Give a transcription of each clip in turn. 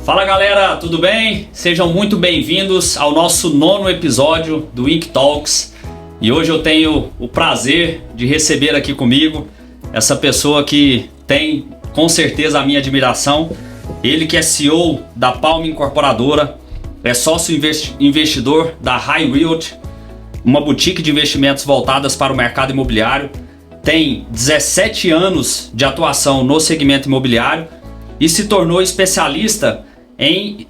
Fala galera, tudo bem? Sejam muito bem-vindos ao nosso 9º episódio do Ink Talks. E hoje eu tenho o prazer de receber aqui comigo essa pessoa que tem com certeza a minha admiração. Ele que é CEO da Palm Incorporadora, é sócio investidor da High Realty, uma boutique de investimentos voltadas para o mercado imobiliário. Tem 17 anos de atuação no segmento imobiliário e se tornou especialista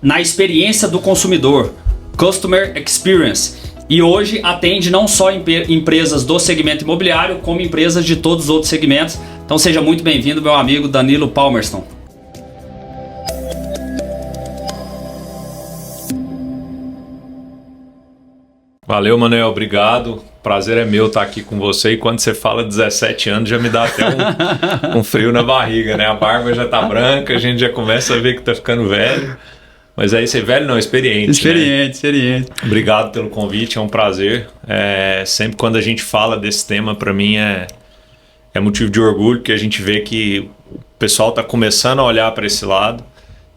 na experiência do consumidor, Customer Experience. E hoje atende não só empresas do segmento imobiliário, como empresas de todos os outros segmentos. Então seja muito bem-vindo, meu amigo Danilo Palmerston. Valeu, Manuel, obrigado. Prazer é meu estar aqui com você. E quando você fala 17 anos, já me dá até um frio na barriga, né? A barba já tá branca, a gente já começa a ver que tá ficando velho. Mas aí você velho não, experiente. Experiente. Obrigado pelo convite, é um prazer. Sempre quando a gente fala desse tema, para mim é motivo de orgulho, porque a gente vê que o pessoal tá começando a olhar para esse lado.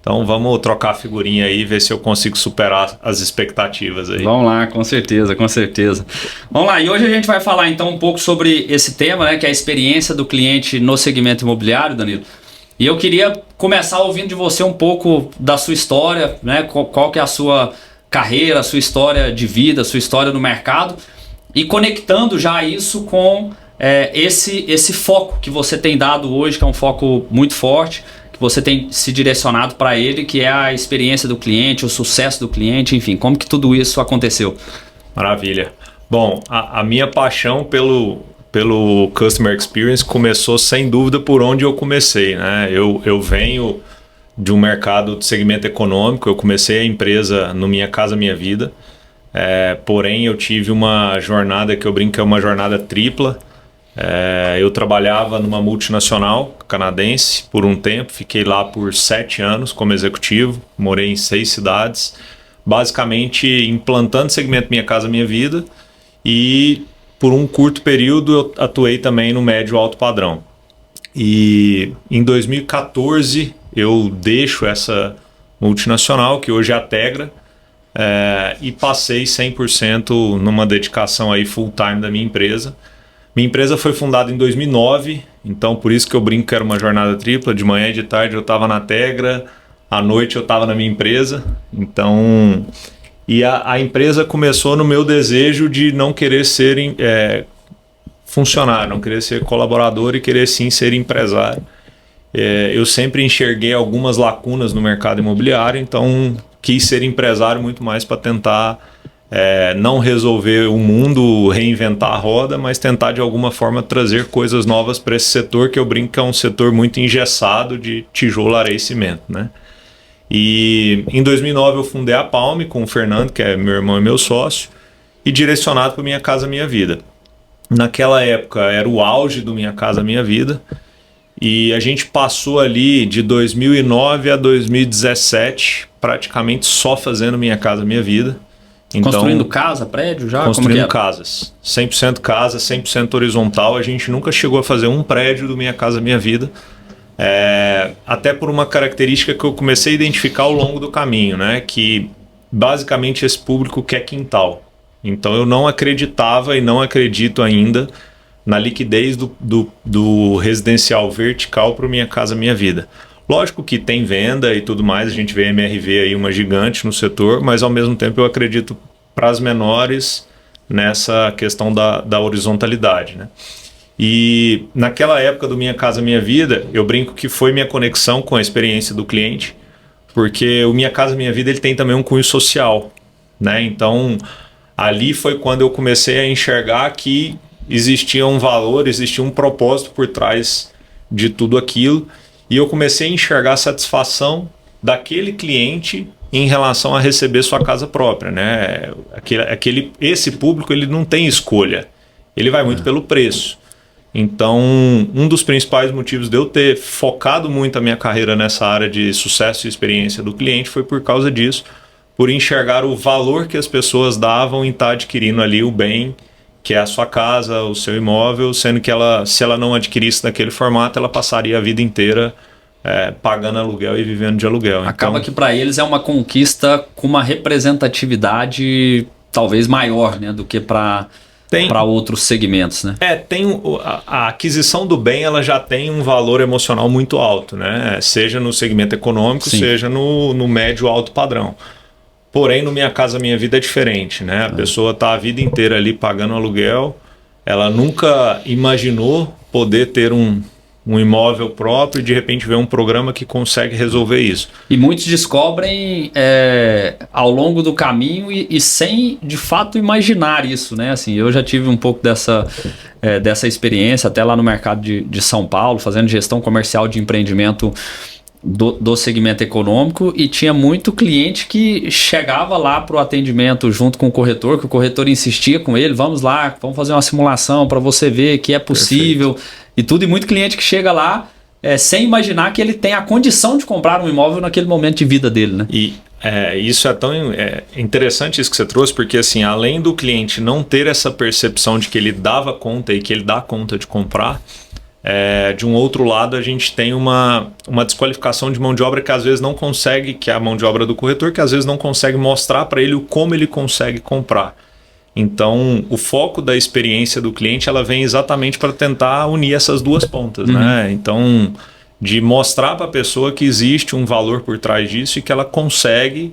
Então vamos trocar a figurinha aí e ver se eu consigo superar as expectativas aí. Vamos lá, com certeza. Vamos lá, e hoje a gente vai falar então um pouco sobre esse tema, né, que é a experiência do cliente no segmento imobiliário, Danilo. E eu queria começar ouvindo de você um pouco da sua história, né, qual que é a sua carreira, a sua história de vida, a sua história no mercado, e conectando já isso com esse foco que você tem dado hoje, que é um foco muito forte, você tem se direcionado para ele, que é a experiência do cliente, o sucesso do cliente, enfim, como que tudo isso aconteceu? Maravilha. Bom, a minha paixão pelo Customer Experience começou sem dúvida por onde eu comecei, né? Eu venho de um mercado de segmento econômico, eu comecei a empresa no Minha Casa Minha Vida, porém eu tive uma jornada que eu brinco que é uma jornada tripla. Eu trabalhava numa multinacional canadense por um tempo, fiquei lá por 7 anos como executivo, morei em 6 cidades, basicamente implantando o segmento Minha Casa Minha Vida, e por um curto período eu atuei também no médio alto padrão. E em 2014 eu deixo essa multinacional, que hoje é a Tegra, e passei 100% numa dedicação aí full time da minha empresa. Minha empresa foi fundada em 2009, então por isso que eu brinco que era uma jornada tripla. De manhã e de tarde eu estava na Tegra, à noite eu estava na minha empresa. Então, e a empresa começou no meu desejo de não querer ser funcionário, não querer ser colaborador e querer sim ser empresário. Eu sempre enxerguei algumas lacunas no mercado imobiliário, então quis ser empresário muito mais para tentar não resolver o mundo, reinventar a roda, mas tentar de alguma forma trazer coisas novas para esse setor, que eu brinco que é um setor muito engessado de tijolo, areia e cimento, né? E em 2009 eu fundei a Palm com o Fernando, que é meu irmão e meu sócio, e direcionado para Minha Casa Minha Vida. Naquela época era o auge do Minha Casa Minha Vida, e a gente passou ali de 2009 a 2017 praticamente só fazendo Minha Casa Minha Vida. Então, construindo casa, prédio já? Construindo casas, 100% casa, 100% horizontal. A gente nunca chegou a fazer um prédio do Minha Casa Minha Vida, até por uma característica que eu comecei a identificar ao longo do caminho, né? Que basicamente esse público quer quintal. Então eu não acreditava e não acredito ainda na liquidez do residencial vertical para o Minha Casa Minha Vida. Lógico que tem venda e tudo mais, a gente vê a MRV aí uma gigante no setor, mas ao mesmo tempo eu acredito para as menores nessa questão da horizontalidade, né? E naquela época do Minha Casa Minha Vida, eu brinco que foi minha conexão com a experiência do cliente, porque o Minha Casa Minha Vida ele tem também um cunho social, né? Então ali foi quando eu comecei a enxergar que existia um valor, existia um propósito por trás de tudo aquilo. E eu comecei a enxergar a satisfação daquele cliente em relação a receber sua casa própria, né? Esse público ele não tem escolha, ele vai muito pelo preço. Então, um dos principais motivos de eu ter focado muito a minha carreira nessa área de sucesso e experiência do cliente foi por causa disso, por enxergar o valor que as pessoas davam em estar adquirindo ali o bem, que é a sua casa, o seu imóvel, sendo que se ela não adquirisse naquele formato, ela passaria a vida inteira pagando aluguel e vivendo de aluguel. Acaba que para eles é uma conquista com uma representatividade talvez maior, né, do que para outros segmentos, né? A aquisição do bem, ela já tem um valor emocional muito alto, né? Seja no segmento econômico, Sim. seja no médio alto padrão. Porém, no Minha Casa Minha Vida é diferente, né? A pessoa está a vida inteira ali pagando aluguel, ela nunca imaginou poder ter um imóvel próprio e de repente ver um programa que consegue resolver isso. E muitos descobrem ao longo do caminho e sem de fato imaginar isso, né? Assim, eu já tive um pouco dessa experiência até lá no mercado de São Paulo, fazendo gestão comercial de empreendimento do segmento econômico, e tinha muito cliente que chegava lá para o atendimento junto com o corretor, que o corretor insistia com ele, vamos lá, vamos fazer uma simulação para você ver que é possível. Perfeito. E tudo, e muito cliente que chega lá sem imaginar que ele tem a condição de comprar um imóvel naquele momento de vida dele, né? E isso é tão interessante isso que você trouxe, porque assim, além do cliente não ter essa percepção de que ele dava conta e que ele dá conta de comprar, de um outro lado a gente tem uma desqualificação de mão de obra que às vezes não consegue, que é a mão de obra do corretor, que às vezes não consegue mostrar para ele como ele consegue comprar. Então, o foco da experiência do cliente, ela vem exatamente para tentar unir essas duas pontas, né? Então, de mostrar para a pessoa que existe um valor por trás disso e que ela consegue,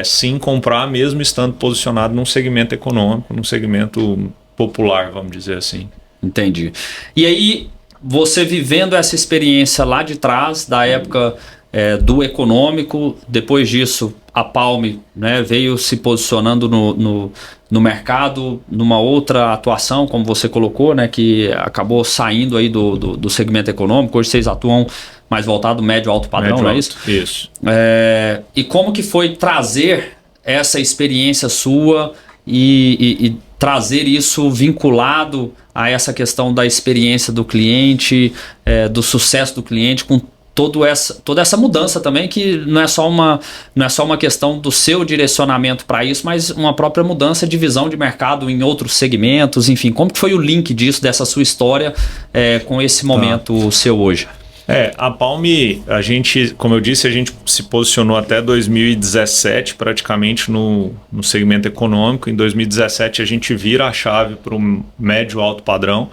sim, comprar mesmo estando posicionado num segmento econômico, num segmento popular, vamos dizer assim. Entendi. E aí, você vivendo essa experiência lá de trás, da época do econômico, depois disso, a Palme, né, veio se posicionando no mercado, numa outra atuação, como você colocou, né, que acabou saindo aí do segmento econômico. Hoje vocês atuam mais voltado médio alto padrão, médio, não é isso? Isso. E como que foi trazer essa experiência sua e trazer isso vinculado a essa questão da experiência do cliente, do sucesso do cliente, com toda essa mudança também, que não é só uma questão do seu direcionamento para isso, mas uma própria mudança de visão de mercado em outros segmentos, enfim. Como que foi o link disso, dessa sua história com esse momento seu hoje? A Palme, a gente, como eu disse, a gente se posicionou até 2017 praticamente no segmento econômico. Em 2017 a gente vira a chave para o médio alto padrão,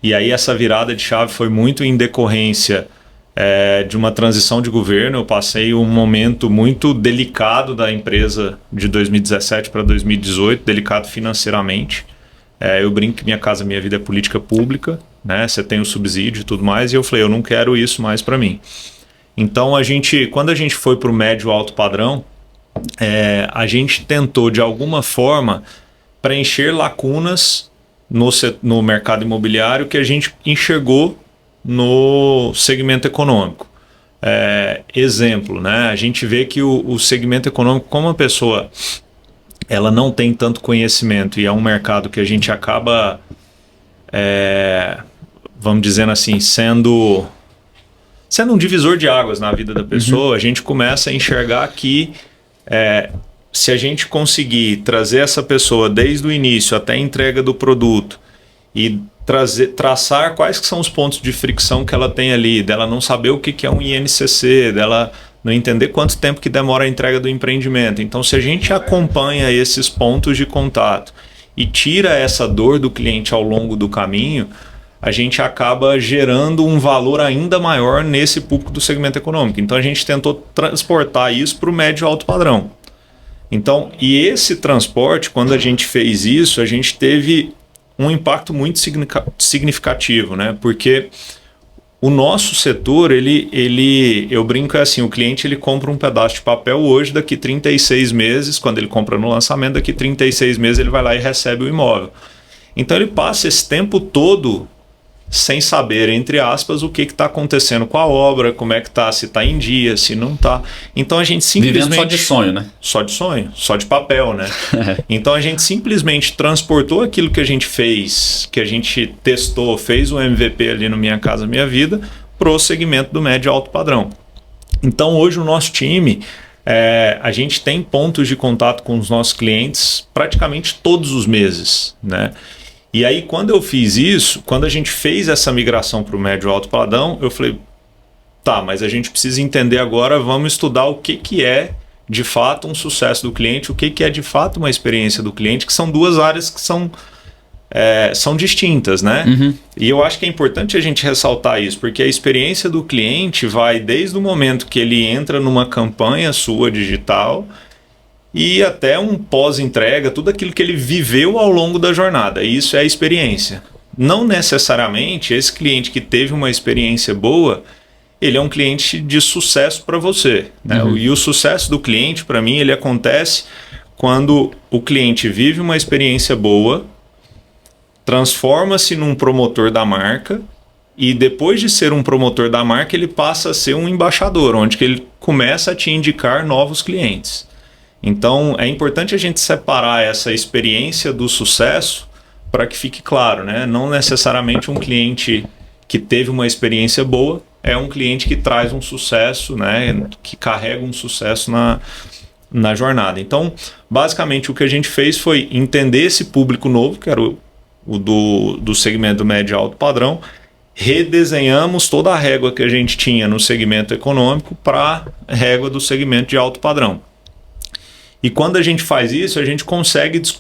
e aí essa virada de chave foi muito em decorrência de uma transição de governo. Eu passei um momento muito delicado da empresa de 2017 para 2018, delicado financeiramente. Eu brinco que Minha Casa Minha Vida é política pública, né? Você tem o subsídio e tudo mais, e eu falei, eu não quero isso mais para mim. Então, quando a gente foi para o médio alto padrão, a gente tentou de alguma forma preencher lacunas no mercado imobiliário que a gente enxergou no segmento econômico. Exemplo, né? A gente vê que o segmento econômico, como a pessoa ela não tem tanto conhecimento e é um mercado que a gente acaba, vamos dizer assim, sendo um divisor de águas na vida da pessoa, a gente começa a enxergar que se a gente conseguir trazer essa pessoa desde o início até a entrega do produto e traçar quais que são os pontos de fricção que ela tem ali, dela não saber o que é um INCC, dela não entender quanto tempo que demora a entrega do empreendimento. Então, se a gente acompanha esses pontos de contato e tira essa dor do cliente ao longo do caminho, a gente acaba gerando um valor ainda maior nesse público do segmento econômico. Então, a gente tentou transportar isso para o médio alto padrão. Então, e esse transporte, quando a gente fez isso, a gente teve um impacto muito significativo, né? Porque o nosso setor, eu brinco assim, o cliente ele compra um pedaço de papel hoje, daqui 36 meses, quando ele compra no lançamento, daqui 36 meses ele vai lá e recebe o imóvel. Então ele passa esse tempo todo sem saber, entre aspas, o que está acontecendo com a obra, como é que está, se está em dia, se não está. Então a gente simplesmente... Vivendo só de sonho, né? Só de sonho, só de papel, né? Então a gente simplesmente transportou aquilo que a gente fez, que a gente testou, fez um MVP ali no Minha Casa Minha Vida, pro segmento do médio alto padrão. Então hoje o nosso time, a gente tem pontos de contato com os nossos clientes praticamente todos os meses, né? E aí, quando eu fiz isso, quando a gente fez essa migração para o médio alto padrão, eu falei, Tá, mas a gente precisa entender agora, vamos estudar o que é de fato um sucesso do cliente, o que é de fato uma experiência do cliente, que são duas áreas que são distintas, né? E eu acho que é importante a gente ressaltar isso, porque a experiência do cliente vai desde o momento que ele entra numa campanha sua digital e até um pós-entrega, tudo aquilo que ele viveu ao longo da jornada. Isso é a experiência. Não necessariamente esse cliente que teve uma experiência boa, ele é um cliente de sucesso para você, né? E o sucesso do cliente, para mim, ele acontece quando o cliente vive uma experiência boa, transforma-se num promotor da marca e depois de ser um promotor da marca, ele passa a ser um embaixador, onde que ele começa a te indicar novos clientes. Então, é importante a gente separar essa experiência do sucesso para que fique claro, né? Não necessariamente um cliente que teve uma experiência boa é um cliente que traz um sucesso, né? Que carrega um sucesso na jornada. Então, basicamente, o que a gente fez foi entender esse público novo, que era o do segmento médio e alto padrão, redesenhamos toda a régua que a gente tinha no segmento econômico para a régua do segmento de alto padrão. E quando a gente faz isso, a gente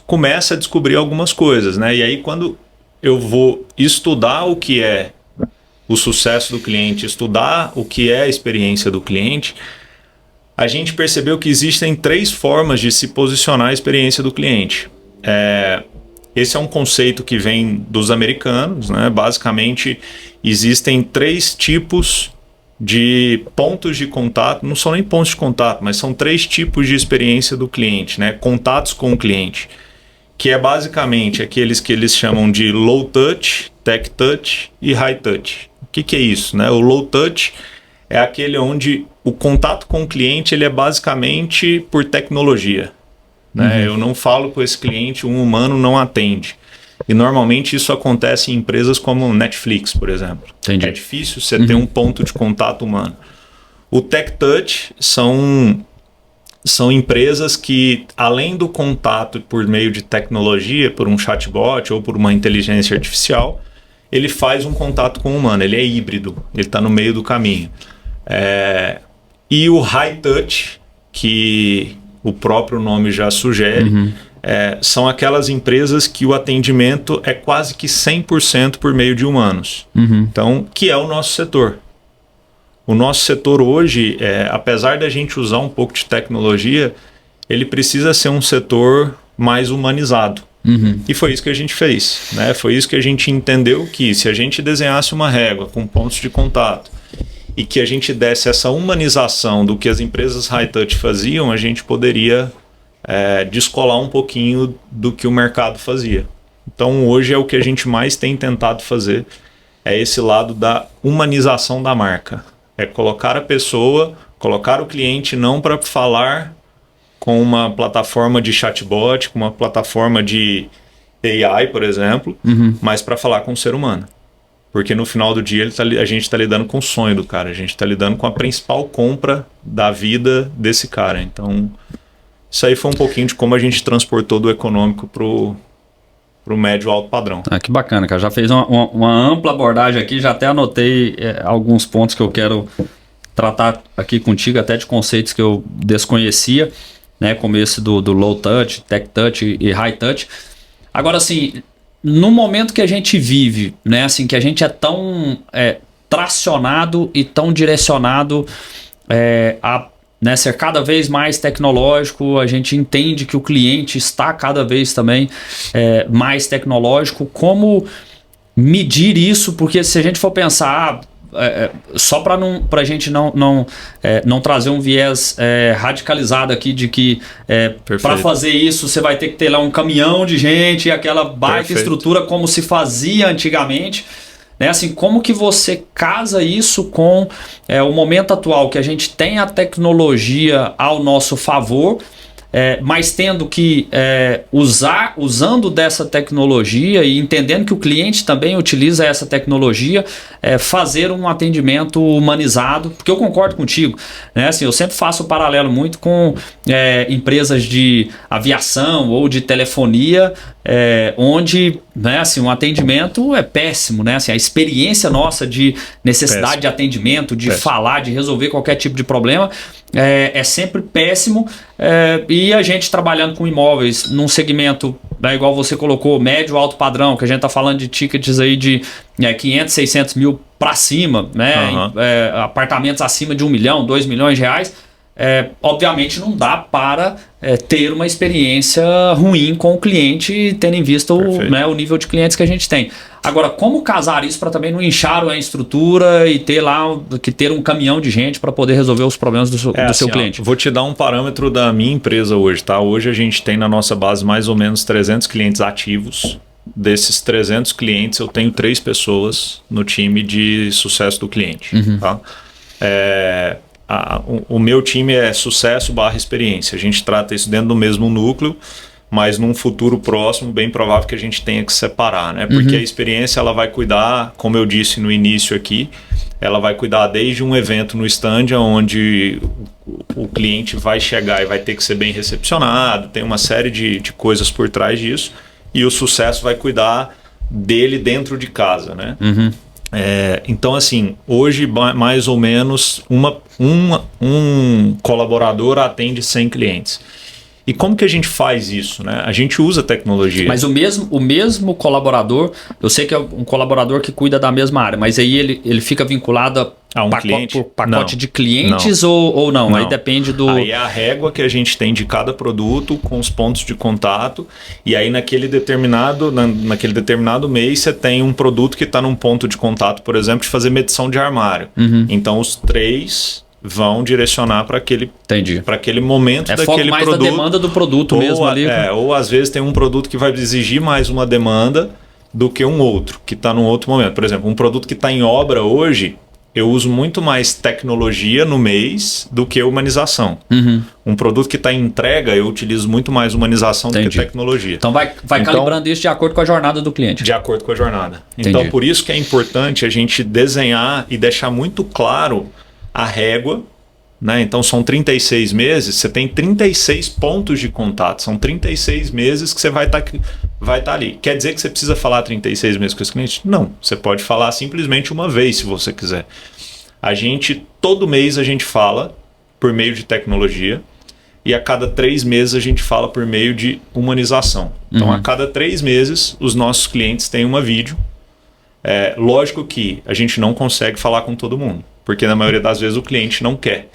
começa a descobrir algumas coisas, né? E aí, quando eu vou estudar o que é o sucesso do cliente, estudar o que é a experiência do cliente, a gente percebeu que existem 3 formas de se posicionar a experiência do cliente. Esse é um conceito que vem dos americanos, né? Basicamente, existem 3 tipos de pontos de contato, não são nem pontos de contato, mas são 3 tipos de experiência do cliente, né? Contatos com o cliente, que é basicamente aqueles que eles chamam de low touch, tech touch e high touch. O que é isso, né? O low touch é aquele onde o contato com o cliente ele é basicamente por tecnologia, né? Eu não falo com esse cliente, um humano não atende. E normalmente isso acontece em empresas como Netflix, por exemplo. Entendi. É difícil você ter um ponto de contato humano. O Tech Touch são empresas que, além do contato por meio de tecnologia, por um chatbot ou por uma inteligência artificial, ele faz um contato com o humano, ele é híbrido, ele está no meio do caminho. E o High Touch, que o próprio nome já sugere, são aquelas empresas que o atendimento é quase que 100% por meio de humanos. Então, que é o nosso setor. O nosso setor hoje, apesar da gente usar um pouco de tecnologia, ele precisa ser um setor mais humanizado. E foi isso que a gente fez, né? Foi isso que a gente entendeu, que se a gente desenhasse uma régua com pontos de contato e que a gente desse essa humanização do que as empresas high touch faziam, a gente poderia descolar um pouquinho do que o mercado fazia. Então hoje é o que a gente mais tem tentado fazer, é esse lado da humanização da marca. É colocar a pessoa, colocar o cliente não para falar com uma plataforma de chatbot, com uma plataforma de AI, por exemplo, mas para falar com o ser humano. Porque no final do dia a gente está lidando com o sonho do cara, a gente está lidando com a principal compra da vida desse cara. Então, isso aí foi um pouquinho de como a gente transportou do econômico pro médio alto padrão. Que bacana, cara. Já fez uma ampla abordagem aqui, já até anotei alguns pontos que eu quero tratar aqui contigo, até de conceitos que eu desconhecia, né, como esse do low touch, tech touch e high touch. Agora, assim, no momento que a gente vive, né, assim, que a gente é tão tracionado e tão direcionado a, né, ser cada vez mais tecnológico, a gente entende que o cliente está cada vez também mais tecnológico. Como medir isso? Porque se a gente for pensar, só para a gente não trazer um viés radicalizado aqui de que para fazer isso você vai ter que ter lá um caminhão de gente e aquela baita estrutura como se fazia antigamente. Né? Assim, como que você casa isso com o momento atual, que a gente tem a tecnologia ao nosso favor, mas tendo que usando dessa tecnologia e entendendo que o cliente também utiliza essa tecnologia, fazer um atendimento humanizado, porque eu concordo contigo, né? Assim, eu sempre faço um paralelo muito com empresas de aviação ou de telefonia, onde, né, assim, o atendimento é péssimo, né? Assim, a experiência nossa de necessidade de atendimento, de falar, de resolver qualquer tipo de problema é sempre péssimo. E a gente trabalhando com imóveis num segmento, né, igual você colocou, médio, alto padrão, que a gente está falando de tickets aí de 500, 600 mil para cima, né? Apartamentos acima de 1 milhão, 2 milhões de reais. Obviamente não dá para ter uma experiência ruim com o cliente, tendo em vista o nível de clientes que a gente tem. Agora, como casar isso para também não inchar a estrutura e ter um caminhão de gente para poder resolver os problemas do seu cliente? Vou te dar um parâmetro da minha empresa hoje, tá? Hoje a gente tem na nossa base mais ou menos 300 clientes ativos. Desses 300 clientes, eu tenho 3 pessoas no time de sucesso do cliente, tá? O meu time é sucesso / experiência. A gente trata isso dentro do mesmo núcleo, mas num futuro próximo, bem provável que a gente tenha que separar, né? Porque a experiência, ela vai cuidar, como eu disse no início aqui, ela vai cuidar desde um evento no stand, onde o cliente vai chegar e vai ter que ser bem recepcionado, tem uma série de coisas por trás disso, e o sucesso vai cuidar dele dentro de casa, né? Então, assim, hoje mais ou menos um colaborador atende 100 clientes. E como que a gente faz isso, né? A gente usa tecnologia. Mas o mesmo colaborador, eu sei que é um colaborador que cuida da mesma área, mas aí ele fica vinculado a um cliente? Pacote de clientes ou não? Não? Aí depende do... Aí é a régua que a gente tem de cada produto com os pontos de contato, e aí naquele determinado mês você tem um produto que está num ponto de contato, por exemplo, de fazer medição de armário. Então os 3 vão direcionar para aquele momento daquele foco mais produto. Da demanda do produto mesmo ali. Ou às vezes tem um produto que vai exigir mais uma demanda do que um outro, que está num outro momento. Por exemplo, um produto que está em obra hoje, eu uso muito mais tecnologia no mês do que humanização. Um produto que está em entrega, eu utilizo muito mais humanização do que tecnologia. Então vai calibrando isso de acordo com a jornada do cliente. De acordo com a jornada. Então, por isso que é importante a gente desenhar e deixar muito claro a régua, né? Então são 36 meses, você tem 36 pontos de contato, são 36 meses que você vai estar ali. Quer dizer que você precisa falar 36 meses com esse cliente? Não, você pode falar simplesmente uma vez se você quiser. Todo mês a gente fala por meio de tecnologia, e a cada 3 meses a gente fala por meio de humanização. Então a cada 3 meses os nossos clientes têm uma vídeo. Lógico que a gente não consegue falar com todo mundo, porque na maioria das vezes o cliente não quer.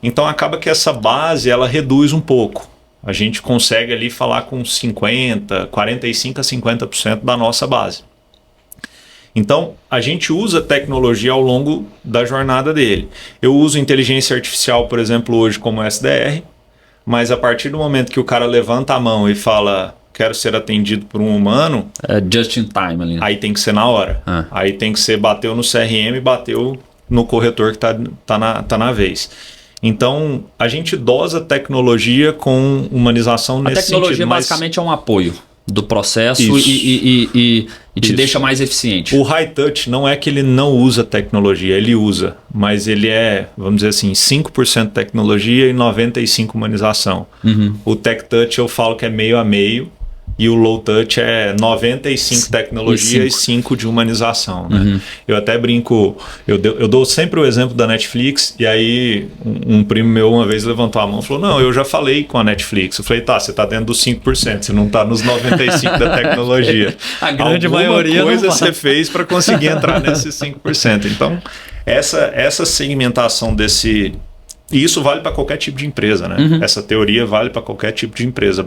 Então acaba que essa base ela reduz um pouco. A gente consegue ali falar com 45% a 50% da nossa base. Então a gente usa tecnologia ao longo da jornada dele. Eu uso inteligência artificial, por exemplo, hoje como SDR, mas a partir do momento que o cara levanta a mão e fala: quero ser atendido por um humano, just in time ali. Aí tem que ser na hora. Aí tem que ser, bateu no CRM, bateu no corretor que tá na vez. Então, a gente dosa tecnologia com humanização nesse sentido. A tecnologia basicamente é um apoio do processo e te deixa mais eficiente. O high touch não é que ele não usa tecnologia, ele usa, mas ele é, vamos dizer assim, 5% tecnologia e 95% humanização. O tech touch eu falo que é meio a meio, e o low touch é 95% tecnologia e 5% de humanização, né? Eu até brinco, eu dou sempre o exemplo da Netflix, e aí um primo meu uma vez levantou a mão e falou: não, eu já falei com a Netflix. Eu falei: tá, você tá dentro dos 5%, você não tá nos 95% da tecnologia. A grande maioria coisa não você fez para conseguir entrar nesses 5%. Então, essa segmentação desse... E isso vale para qualquer tipo de empresa, né? Essa teoria vale para qualquer tipo de empresa.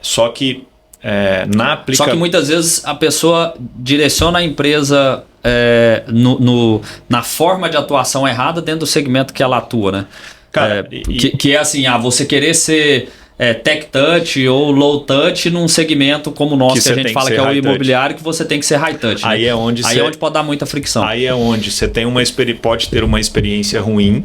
Só que Só que muitas vezes a pessoa direciona a empresa na forma de atuação errada dentro do segmento que ela atua, né? Cara, que é assim, você querer ser tech touch ou low touch num segmento como o nosso, que a gente fala que é o imobiliário, que você tem que ser high touch. Aí, né? É onde pode dar muita fricção. Aí é onde você tem pode ter uma experiência ruim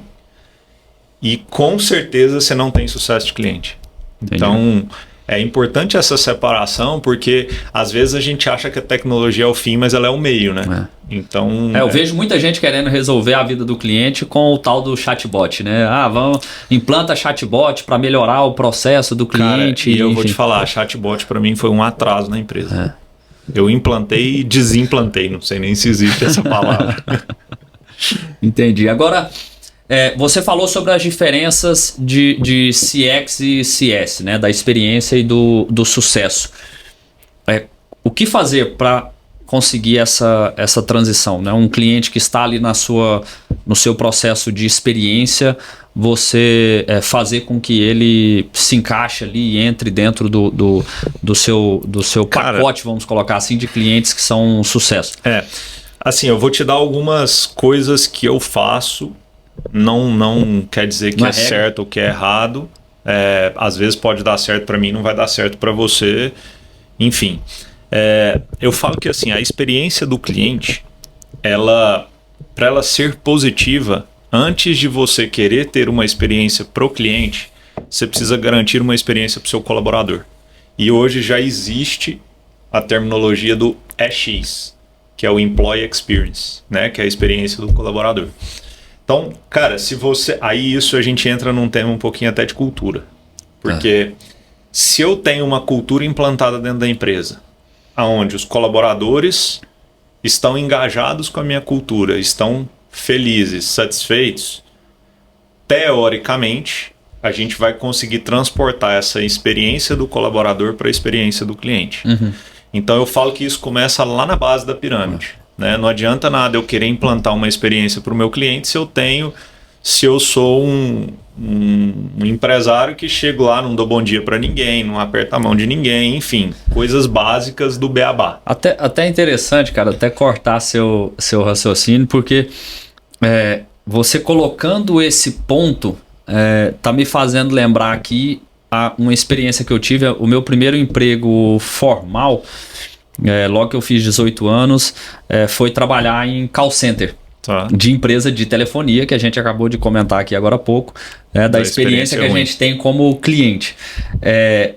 e com certeza você não tem sucesso de cliente. Entendi. Então, é importante essa separação, porque às vezes a gente acha que a tecnologia é o fim, mas ela é o meio, né? Então... eu vejo muita gente querendo resolver a vida do cliente com o tal do chatbot, né? Implanta chatbot para melhorar o processo do cliente. Cara, e eu vou te falar, chatbot para mim foi um atraso na empresa. Eu implantei e desimplantei, não sei nem se existe essa palavra. Entendi. Agora... você falou sobre as diferenças de CX e CS, né? Da experiência e do sucesso. O que fazer para conseguir essa transição, né? Um cliente que está ali no seu processo de experiência, você fazer com que ele se encaixe ali e entre dentro do seu pacote, vamos colocar assim, de clientes que são um sucesso. Assim, eu vou te dar algumas coisas que eu faço. Não quer dizer que é certo ou que é errado. Às vezes pode dar certo para mim, não vai dar certo para você. Enfim, eu falo que assim, a experiência do cliente, para ela ser positiva, antes de você querer ter uma experiência para o cliente, você precisa garantir uma experiência para o seu colaborador. E hoje já existe a terminologia do EX, que é o Employee Experience, né? Que é a experiência do colaborador. Então, cara, se você... Aí isso a gente entra num tema um pouquinho até de cultura. Porque se eu tenho uma cultura implantada dentro da empresa, onde os colaboradores estão engajados com a minha cultura, estão felizes, satisfeitos, teoricamente, a gente vai conseguir transportar essa experiência do colaborador para a experiência do cliente. Então eu falo que isso começa lá na base da pirâmide. Né? Não adianta nada eu querer implantar uma experiência para o meu cliente se eu sou um empresário que chego lá, não dou bom dia para ninguém, não aperto a mão de ninguém, enfim, coisas básicas do beabá. Até interessante, cara, até cortar seu raciocínio, porque você colocando esse ponto tá me fazendo lembrar aqui uma experiência que eu tive, o meu primeiro emprego formal. Logo que eu fiz 18 anos, foi trabalhar em call center de empresa de telefonia, que a gente acabou de comentar aqui agora há pouco, da experiência que a gente tem como cliente.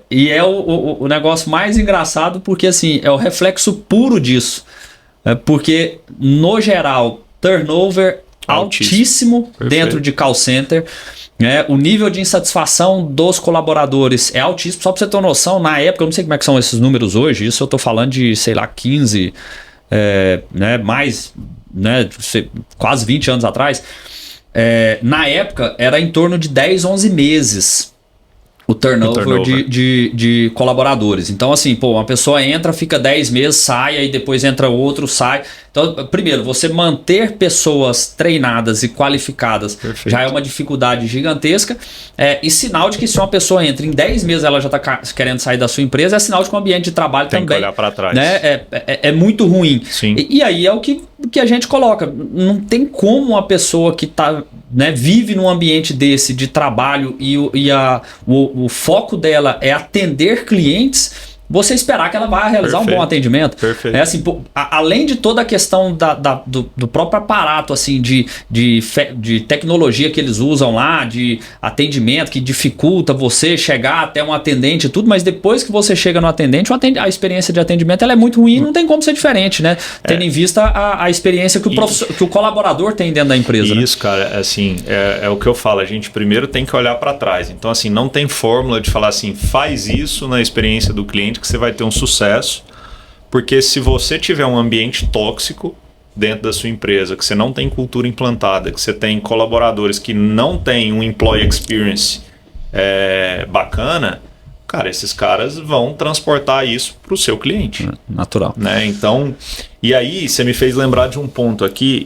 E é o negócio mais engraçado, porque assim, é o reflexo puro disso. Porque, no geral, turnover altíssimo dentro de call center. O nível de insatisfação dos colaboradores é altíssimo. Só para você ter uma noção, na época, eu não sei como é que são esses números hoje, isso eu estou falando de, sei lá, 15, mais, quase 20 anos atrás. Na época, era em torno de 10, 11 meses o turnover. De colaboradores. Então, assim, uma pessoa entra, fica 10 meses, sai, aí depois entra outro, sai. Então, primeiro, você manter pessoas treinadas e qualificadas já é uma dificuldade gigantesca. E sinal de que se uma pessoa entra em 10 meses, ela já está querendo sair da sua empresa, é sinal de que o ambiente de trabalho tem também... que olhar para trás. É muito ruim. Sim. E aí é o que a gente coloca. Não tem como uma pessoa que vive num ambiente desse de trabalho e o foco dela é atender clientes, você esperar que ela vá realizar um bom atendimento. Perfeito. Assim, além de toda a questão do próprio aparato assim, de tecnologia que eles usam lá, de atendimento que dificulta você chegar até um atendente e tudo, mas depois que você chega no atendente, a experiência de atendimento ela é muito ruim e não tem como ser diferente, né? Tendo em vista a experiência que o colaborador tem dentro da empresa. Isso, né? Cara, assim, é o que eu falo, a gente primeiro tem que olhar para trás. Então, assim, não tem fórmula de falar assim, faz isso na experiência do cliente que você vai ter um sucesso, porque se você tiver um ambiente tóxico dentro da sua empresa, que você não tem cultura implantada, que você tem colaboradores que não têm um employee experience bacana, cara, esses caras vão transportar isso para o seu cliente. Natural. Né? Então, e aí você me fez lembrar de um ponto aqui,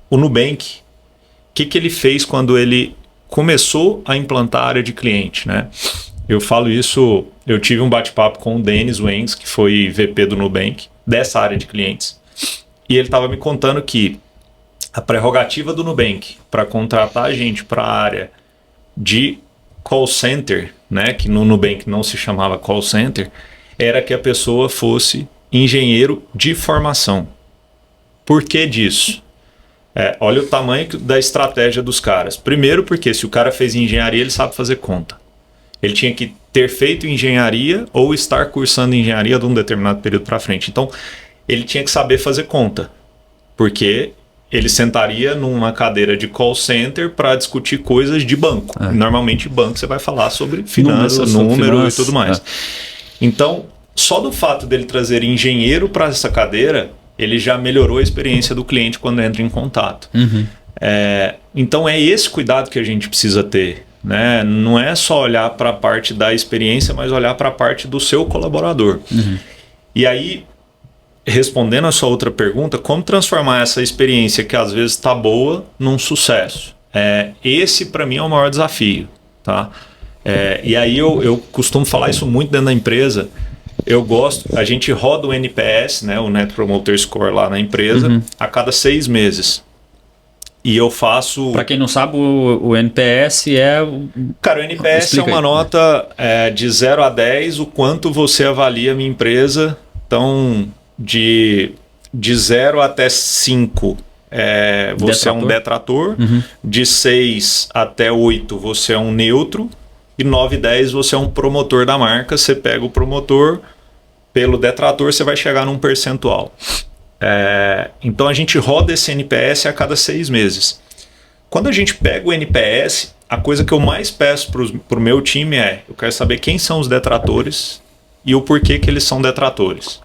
o Nubank, o que ele fez quando ele começou a implantar a área de cliente, né? Eu falo isso, eu tive um bate-papo com o Denis Wenz, que foi VP do Nubank, dessa área de clientes. E ele estava me contando que a prerrogativa do Nubank para contratar a gente para a área de call center, né, que no Nubank não se chamava call center, era que a pessoa fosse engenheiro de formação. Por que disso? Olha o tamanho da estratégia dos caras. Primeiro porque se o cara fez engenharia, ele sabe fazer conta. Ele tinha que ter feito engenharia ou estar cursando engenharia de um determinado período para frente. Então, ele tinha que saber fazer conta, porque ele sentaria numa cadeira de call center para discutir coisas de banco. Normalmente, banco você vai falar sobre finanças, número e tudo mais. Então, só do fato dele trazer engenheiro para essa cadeira, ele já melhorou a experiência do cliente quando entra em contato. Então, é esse cuidado que a gente precisa ter. Né? Não é só olhar para a parte da experiência, mas olhar para a parte do seu colaborador. E aí, respondendo a sua outra pergunta, como transformar essa experiência que às vezes está boa num sucesso? Esse, para mim, é o maior desafio. Tá? E aí eu costumo falar isso muito dentro da empresa. A gente roda o NPS, né, o Net Promoter Score lá na empresa, a cada 6 meses. E eu faço... Para quem não sabe, o NPS é... Cara, o NPS é uma nota de 0 a 10, o quanto você avalia a minha empresa. Então, de 0 até 5, você é um detrator. De 6 até 8, você é um neutro. E 9 e 10, você é um promotor da marca. Você pega o promotor, pelo detrator, você vai chegar num percentual. Então a gente roda esse NPS a cada 6 meses. Quando a gente pega o NPS, a coisa que eu mais peço para o meu time eu quero saber quem são os detratores e o porquê que eles são detratores.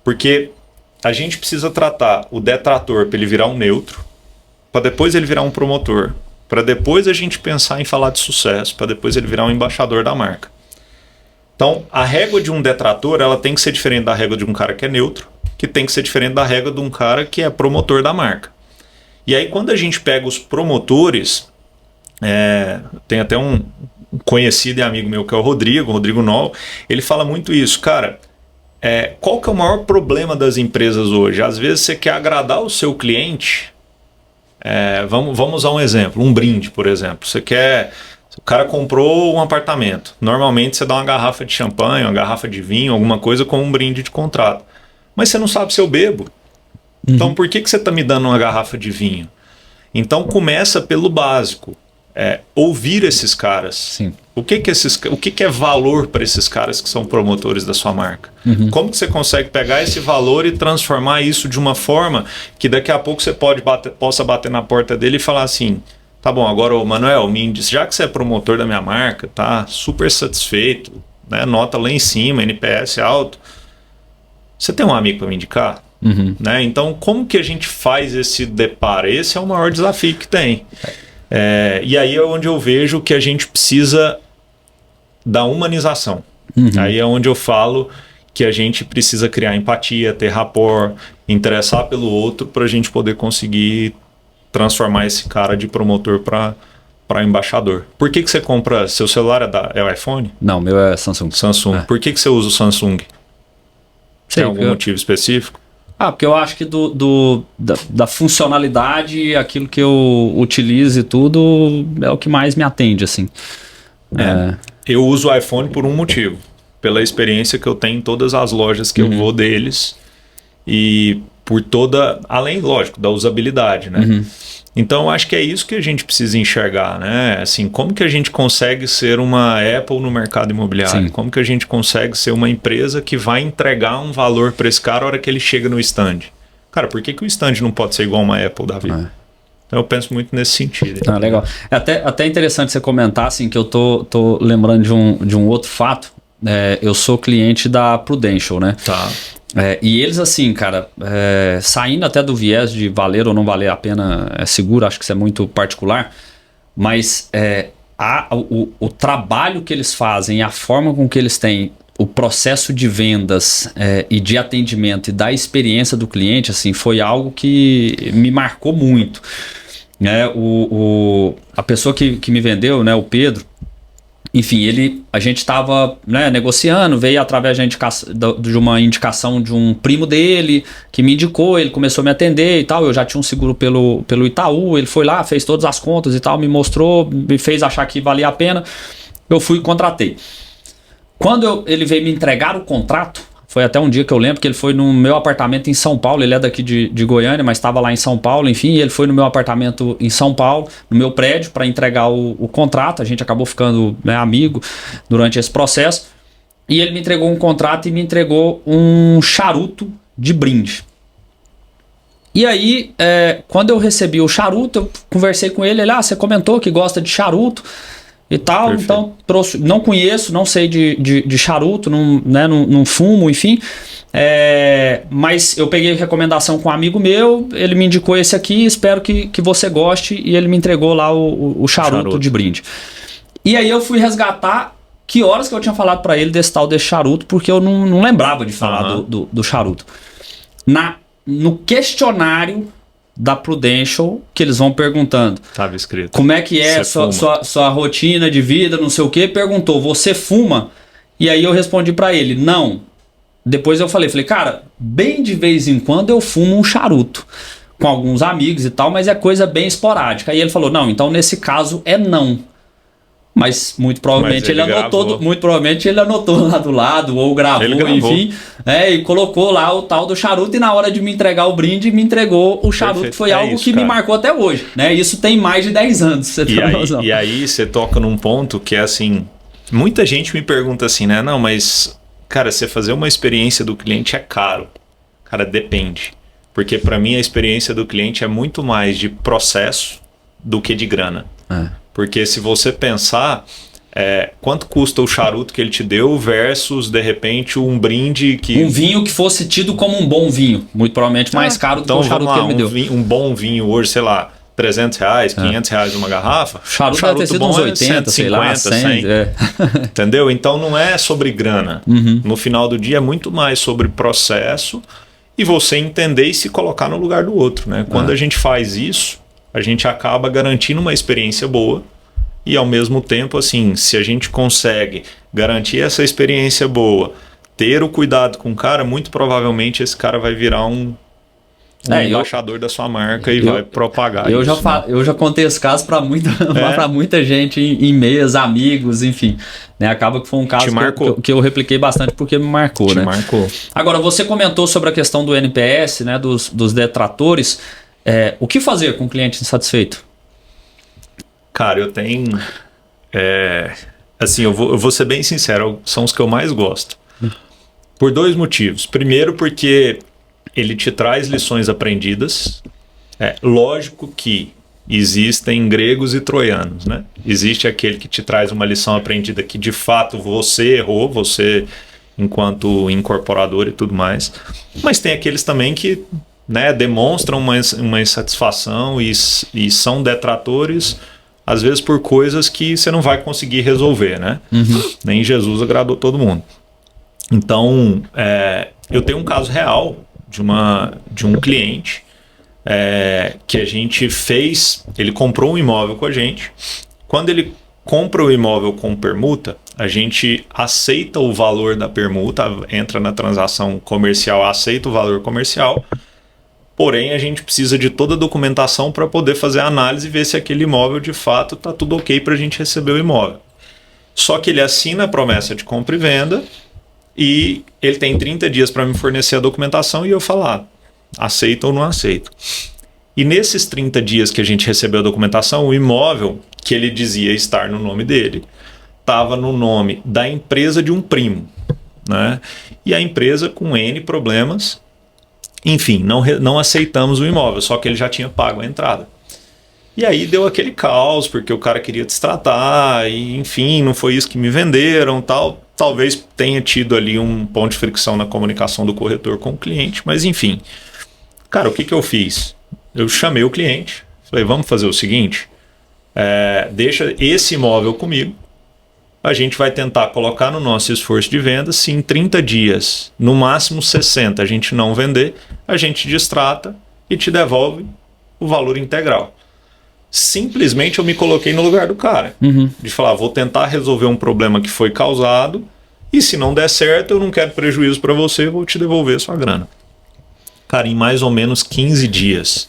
Porque a gente precisa tratar o detrator para ele virar um neutro, para depois ele virar um promotor, para depois a gente pensar em falar de sucesso, para depois ele virar um embaixador da marca. Então a régua de um detrator ela tem que ser diferente da régua de um cara que é neutro, que tem que ser diferente da régua de um cara que é promotor da marca. E aí quando a gente pega os promotores, tem até um conhecido e amigo meu que é o Rodrigo Noll, ele fala muito isso, cara, qual que é o maior problema das empresas hoje? Às vezes você quer agradar o seu cliente, vamos usar um exemplo, um brinde, por exemplo, o cara comprou um apartamento, normalmente você dá uma garrafa de champanhe, uma garrafa de vinho, alguma coisa como um brinde de contrato. Mas você não sabe se eu bebo. Então por que você está me dando uma garrafa de vinho? Então começa pelo básico. Ouvir esses caras. Sim. O que é valor para esses caras que são promotores da sua marca? Como que você consegue pegar esse valor e transformar isso de uma forma que daqui a pouco você possa bater na porta dele e falar assim, tá bom, agora o Manuel, já que você é promotor da minha marca, tá super satisfeito, né, nota lá em cima, NPS alto, você tem um amigo para me indicar? Né? Então, como que a gente faz esse deparo? Esse é o maior desafio que tem. E aí é onde eu vejo que a gente precisa da humanização. Aí é onde eu falo que a gente precisa criar empatia, ter rapport, interessar pelo outro para a gente poder conseguir transformar esse cara de promotor para embaixador. Por que você compra... Seu celular é o iPhone? Não, meu é Samsung. Por que você usa o Samsung? Tem algum motivo específico? Porque eu acho que da funcionalidade, aquilo que eu utilizo e tudo, é o que mais me atende, assim. Eu uso o iPhone por um motivo. Pela experiência que eu tenho em todas as lojas que eu vou deles. E por toda... Além, lógico, da usabilidade, né? Então, eu acho que é isso que a gente precisa enxergar, né? Assim, como que a gente consegue ser uma Apple no mercado imobiliário? Sim. Como que a gente consegue ser uma empresa que vai entregar um valor para esse cara na hora que ele chega no stand? Cara, por que o stand não pode ser igual uma Apple da vida? Então, eu penso muito nesse sentido. Legal. É até interessante você comentar, assim, que eu tô lembrando de um outro fato. Eu sou cliente da Prudential, né? Tá. E eles assim, cara, saindo até do viés de valer ou não valer a pena seguro, acho que isso é muito particular, mas o trabalho que eles fazem, a forma com que eles têm o processo de vendas e de atendimento e da experiência do cliente, assim, foi algo que me marcou muito. A pessoa que me vendeu, né, o Pedro, enfim, a gente estava, né, negociando, veio através de uma indicação de um primo dele, que me indicou, ele começou a me atender e tal, eu já tinha um seguro pelo Itaú, ele foi lá, fez todas as contas e tal, me mostrou, me fez achar que valia a pena, eu fui e contratei. Quando ele veio me entregar o contrato, Foi até um dia que eu lembro que ele foi no meu apartamento em São Paulo. Ele é daqui de Goiânia, mas estava lá em São Paulo. Enfim, ele foi no meu apartamento em São Paulo, no meu prédio, para entregar o contrato. A gente acabou ficando, né, amigo durante esse processo. E ele me entregou um contrato e me entregou um charuto de brinde. E aí, quando eu recebi o charuto, eu conversei com ele. Ele, você comentou que gosta de charuto e tal. Perfeito. Então trouxe, não conheço, não sei de charuto, não fumo, enfim. Mas eu peguei recomendação com um amigo meu, ele me indicou esse aqui, espero que você goste, e ele me entregou lá o charuto de brinde. E aí eu fui resgatar que horas que eu tinha falado para ele desse charuto, porque eu não lembrava de falar do charuto. No questionário da Prudential, que eles vão perguntando. Estava escrito. Como é que é sua rotina de vida, não sei o quê. Perguntou, você fuma? E aí eu respondi para ele, não. Depois eu falei, cara, bem de vez em quando eu fumo um charuto com alguns amigos e tal, mas é coisa bem esporádica. Aí ele falou, não, então nesse caso é não. Mas muito provavelmente ele anotou lá do lado, ou gravou, enfim, e colocou lá o tal do charuto, e na hora de me entregar o brinde, me entregou o charuto. Perfeito. Foi algo que me marcou até hoje, né? Isso tem mais de 10 anos, você tem razão. E aí você toca num ponto que é assim, muita gente me pergunta assim, né? Não, mas, cara, você fazer uma experiência do cliente é caro. Cara, depende. Porque para mim a experiência do cliente é muito mais de processo do que de grana. Porque se você pensar, quanto custa o charuto que ele te deu versus, de repente, um brinde que... Um vinho que fosse tido como um bom vinho. Muito provavelmente mais caro do que o charuto que ele me deu. Um bom vinho hoje, sei lá, R$300, R$500 uma garrafa. Charuto deve ter sido uns 80, 150, sei lá, 100. Entendeu? Então não é sobre grana. No final do dia é muito mais sobre processo e você entender e se colocar no lugar do outro, né? Quando a gente faz isso, a gente acaba garantindo uma experiência boa e, ao mesmo tempo, assim, se a gente consegue garantir essa experiência boa, ter o cuidado com o cara, muito provavelmente esse cara vai virar um embaixador da sua marca e vai propagar isso. Né? Eu já contei esse caso para muita gente em meias, amigos, enfim. Né? Acaba que foi um caso que eu repliquei bastante porque me marcou. Te marcou. Agora, você comentou sobre a questão do NPS, né, dos detratores. O que fazer com um cliente insatisfeito? Cara, eu tenho... assim, eu vou ser bem sincero, são os que eu mais gosto. Por 2 motivos. Primeiro, porque ele te traz lições aprendidas. Lógico que existem gregos e troianos, né? Existe aquele que te traz uma lição aprendida que, de fato, você errou, você enquanto incorporador e tudo mais. Mas tem aqueles também que... né, demonstram uma insatisfação e são detratores, às vezes por coisas que você não vai conseguir resolver, né? Nem Jesus agradou todo mundo. Então, eu tenho um caso real de um cliente que a gente fez, ele comprou um imóvel com a gente. Quando ele compra o imóvel com permuta, a gente aceita o valor da permuta, entra na transação comercial, aceita o valor comercial. Porém, a gente precisa de toda a documentação para poder fazer a análise e ver se aquele imóvel, de fato, está tudo ok para a gente receber o imóvel. Só que ele assina a promessa de compra e venda e ele tem 30 dias para me fornecer a documentação e eu falar, aceito ou não aceito. E nesses 30 dias que a gente recebeu a documentação, o imóvel que ele dizia estar no nome dele estava no nome da empresa de um primo, né? E a empresa com N problemas... Enfim, não aceitamos o imóvel, só que ele já tinha pago a entrada. E aí deu aquele caos, porque o cara queria destratar, e enfim, não foi isso que me venderam, tal. Talvez tenha tido ali um ponto de fricção na comunicação do corretor com o cliente, mas enfim. Cara, o que eu fiz? Eu chamei o cliente, falei, vamos fazer o seguinte, deixa esse imóvel comigo, a gente vai tentar colocar no nosso esforço de venda, se em 30 dias, no máximo 60, a gente não vender, a gente destrata e te devolve o valor integral. Simplesmente eu me coloquei no lugar do cara, de falar, vou tentar resolver um problema que foi causado e se não der certo, eu não quero prejuízo para você, eu vou te devolver a sua grana. Cara, em mais ou menos 15 dias.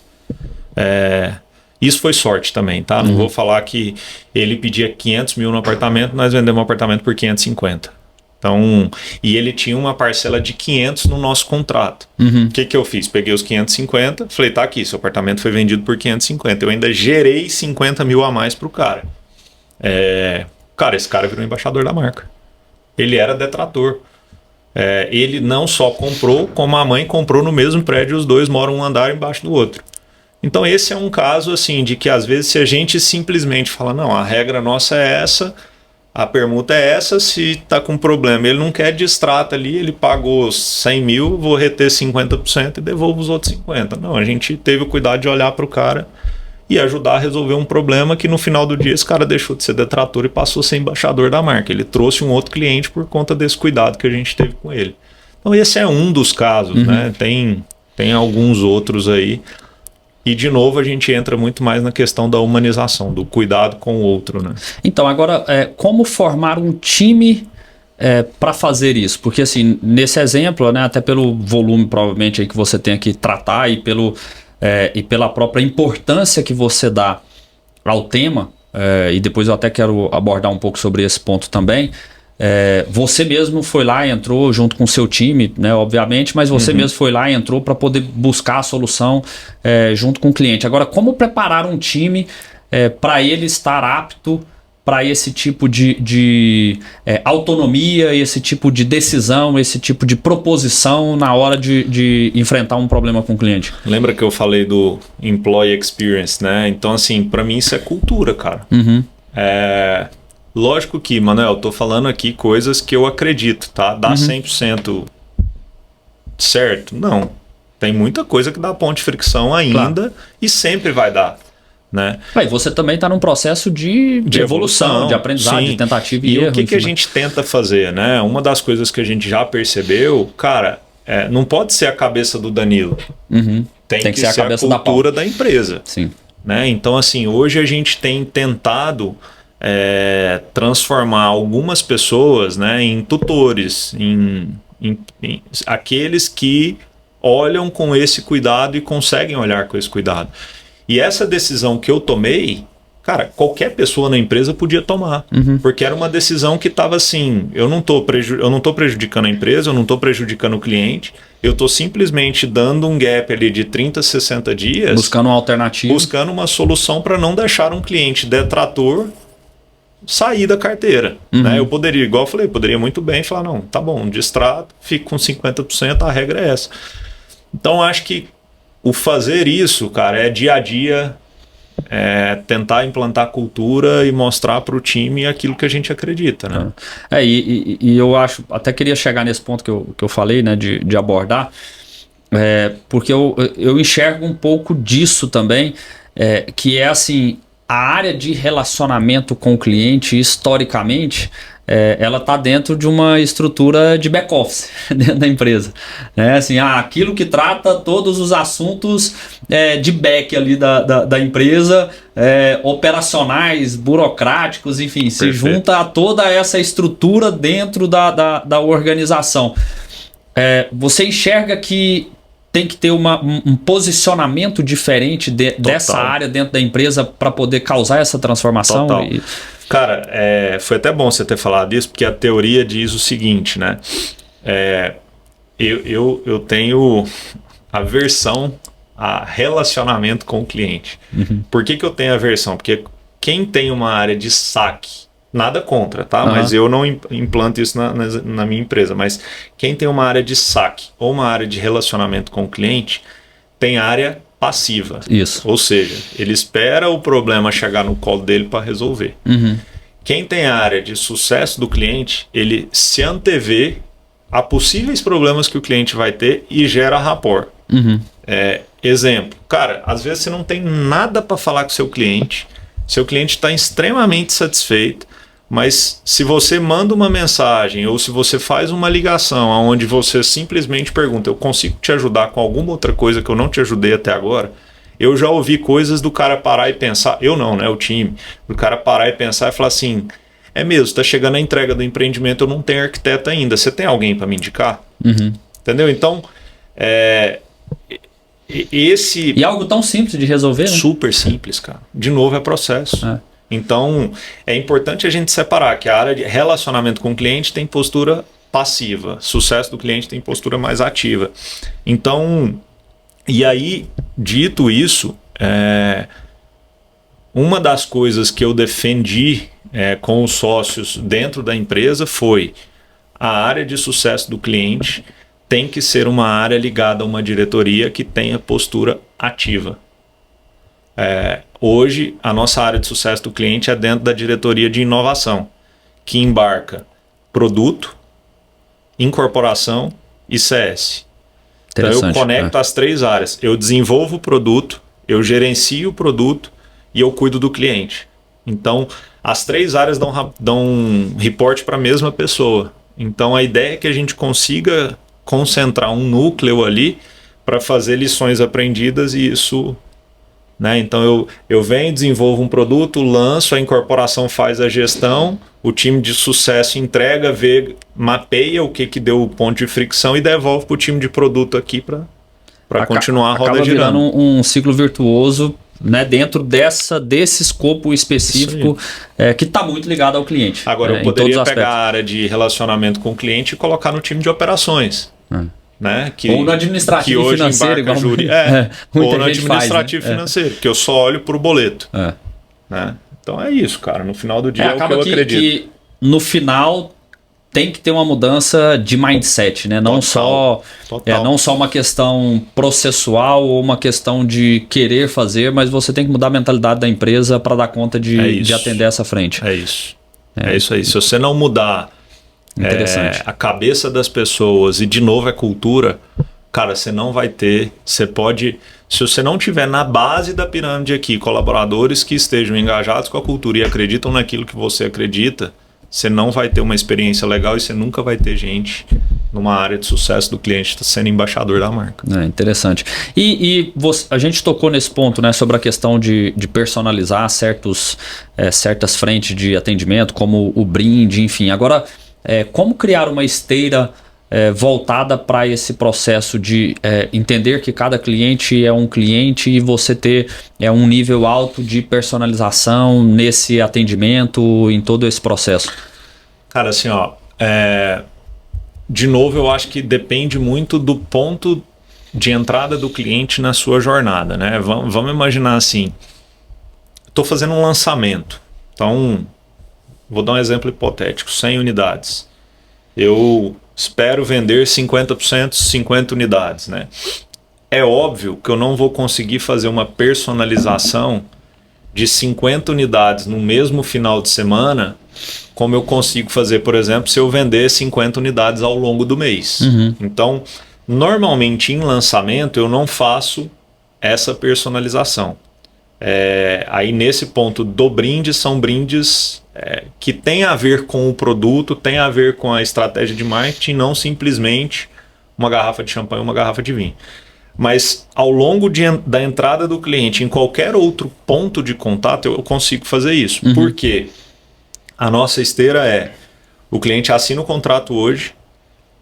Isso foi sorte também, tá? Não vou falar que ele pedia 500 mil no apartamento, nós vendemos um apartamento por 550. Então, e ele tinha uma parcela de 500 no nosso contrato. O que eu fiz? Peguei os 550, falei, tá aqui, seu apartamento foi vendido por 550. Eu ainda gerei 50 mil a mais pro cara. Cara, esse cara virou embaixador da marca. Ele era detrator. Ele não só comprou, como a mãe comprou no mesmo prédio, os dois moram um andar embaixo do outro. Então esse é um caso assim de que às vezes se a gente simplesmente fala, não, a regra nossa é essa, a permuta é essa, se está com problema, ele não quer distrata ali, ele pagou 100 mil, vou reter 50% e devolvo os outros 50%. Não, a gente teve o cuidado de olhar para o cara e ajudar a resolver um problema que no final do dia esse cara deixou de ser detrator e passou a ser embaixador da marca. Ele trouxe um outro cliente por conta desse cuidado que a gente teve com ele. Então esse é um dos casos, né? Tem alguns outros aí. E, de novo, a gente entra muito mais na questão da humanização, do cuidado com o outro, né? Então, agora, como formar um time para fazer isso? Porque, assim, nesse exemplo, né, até pelo volume, provavelmente, aí que você tem que tratar e pela própria importância que você dá ao tema, e depois eu até quero abordar um pouco sobre esse ponto também, você mesmo foi lá e entrou junto com o seu time, né, obviamente, mas você mesmo foi lá e entrou para poder buscar a solução junto com o cliente. Agora, como preparar um time para ele estar apto para esse tipo de autonomia, esse tipo de decisão, esse tipo de proposição na hora de enfrentar um problema com o cliente? Lembra que eu falei do employee experience, né? Então, assim, para mim isso é cultura, cara. Lógico que, Manuel, eu tô falando aqui coisas que eu acredito, tá? Dá 100% certo? Não. Tem muita coisa que dá ponto de fricção ainda, e sempre vai dar, né? E você também está num processo de evolução, de aprendizado, sim, de tentativa e erro. E o que a gente tenta fazer, né? Uma das coisas que a gente já percebeu, cara, não pode ser a cabeça do Danilo. Tem que ser a cabeça a cultura da empresa. Sim. Né? Então, assim, hoje a gente tem tentado transformar algumas pessoas, né, em tutores, em aqueles que olham com esse cuidado e conseguem olhar com esse cuidado. E essa decisão que eu tomei, cara, qualquer pessoa na empresa podia tomar, porque era uma decisão que estava assim, eu não tô prejudicando a empresa, eu não estou prejudicando o cliente, eu estou simplesmente dando um gap ali de 30, 60 dias, buscando uma alternativa, buscando uma solução para não deixar um cliente detrator sair da carteira, né? Eu poderia, igual eu falei, poderia muito bem falar, não, tá bom, distrato, fico com 50%, a regra é essa. Então, acho que o fazer isso, cara, é dia a dia, tentar implantar cultura e mostrar para o time aquilo que a gente acredita, né? E eu acho, até queria chegar nesse ponto que eu falei, né, de abordar, porque eu enxergo um pouco disso também, que é assim, a área de relacionamento com o cliente, historicamente, ela está dentro de uma estrutura de back-office dentro da empresa. Né? Assim, aquilo que trata todos os assuntos de back ali da empresa, operacionais, burocráticos, enfim, se junta a toda essa estrutura dentro da organização. Você enxerga que tem que ter um posicionamento diferente dessa área dentro da empresa para poder causar essa transformação? Total. Cara, foi até bom você ter falado isso, porque a teoria diz o seguinte, né? Eu tenho aversão a relacionamento com o cliente. Por que eu tenho aversão? Porque quem tem uma área de saque, nada contra, tá? Mas eu não implanto isso na minha empresa. Mas quem tem uma área de saque ou uma área de relacionamento com o cliente, tem área passiva. Isso. Ou seja, ele espera o problema chegar no colo dele para resolver. Quem tem a área de sucesso do cliente, ele se antevê a possíveis problemas que o cliente vai ter e gera rapport. Exemplo, cara, às vezes você não tem nada para falar com seu cliente está extremamente satisfeito, mas se você manda uma mensagem ou se você faz uma ligação onde você simplesmente pergunta, eu consigo te ajudar com alguma outra coisa que eu não te ajudei até agora? Eu já ouvi coisas do cara parar e pensar, eu não, né, o time, do cara parar e pensar e falar assim, é mesmo, está chegando a entrega do empreendimento, eu não tenho arquiteto ainda, você tem alguém para me indicar? Entendeu? Então, E algo tão simples de resolver, né? Super simples, cara. De novo, é processo. Então, é importante a gente separar que a área de relacionamento com o cliente tem postura passiva, sucesso do cliente tem postura mais ativa. Então, e aí, dito isso, uma das coisas que eu defendi com os sócios dentro da empresa foi a área de sucesso do cliente tem que ser uma área ligada a uma diretoria que tenha postura ativa. Hoje, a nossa área de sucesso do cliente é dentro da diretoria de inovação, que embarca produto, incorporação e CS. Então, eu conecto as 3 áreas. Eu desenvolvo o produto, eu gerencio o produto e eu cuido do cliente. Então, as 3 áreas dão um report para a mesma pessoa. Então, a ideia é que a gente consiga concentrar um núcleo ali para fazer lições aprendidas e isso... Então eu venho, desenvolvo um produto, lanço, a incorporação faz a gestão, o time de sucesso entrega, mapeia o que deu o ponto de fricção e devolve para o time de produto aqui para continuar a roda girando. Virando um ciclo virtuoso, dentro desse escopo específico que está muito ligado ao cliente. Agora eu poderia pegar a área de relacionamento com o cliente e colocar no time de operações. Ou no administrativo e financeiro, igual ou no administrativo e financeiro, que eu só olho para o boleto. Então é isso, cara. No final do dia é o que eu acredito. Que no final tem que ter uma mudança de mindset, não só uma questão processual ou uma questão de querer fazer, mas você tem que mudar a mentalidade da empresa para dar conta de atender essa frente. É isso. É isso aí. Se você não mudar a cabeça das pessoas e de novo cultura, cara, você não vai ter, se você não tiver na base da pirâmide aqui colaboradores que estejam engajados com a cultura e acreditam naquilo que você acredita, você não vai ter uma experiência legal e você nunca vai ter gente numa área de sucesso do cliente sendo embaixador da marca. Interessante. E a gente tocou nesse ponto, sobre a questão de personalizar certas frentes de atendimento, como o brinde, enfim. Agora, como criar uma esteira voltada para esse processo de entender que cada cliente é um cliente e você ter um nível alto de personalização nesse atendimento, em todo esse processo? Cara, assim, de novo, eu acho que depende muito do ponto de entrada do cliente na sua jornada, Vamos imaginar assim, estou fazendo um lançamento, então... Vou dar um exemplo hipotético, 100 unidades. Eu espero vender 50%, 50 unidades, É óbvio que eu não vou conseguir fazer uma personalização de 50 unidades no mesmo final de semana, como eu consigo fazer, por exemplo, se eu vender 50 unidades ao longo do mês. Então, normalmente em lançamento eu não faço essa personalização. Aí nesse ponto do brinde, são brindes que tem a ver com o produto, tem a ver com a estratégia de marketing, não simplesmente uma garrafa de champanhe ou uma garrafa de vinho. Mas ao longo da entrada do cliente em qualquer outro ponto de contato eu consigo fazer isso. Porque a nossa esteira o cliente assina o contrato hoje,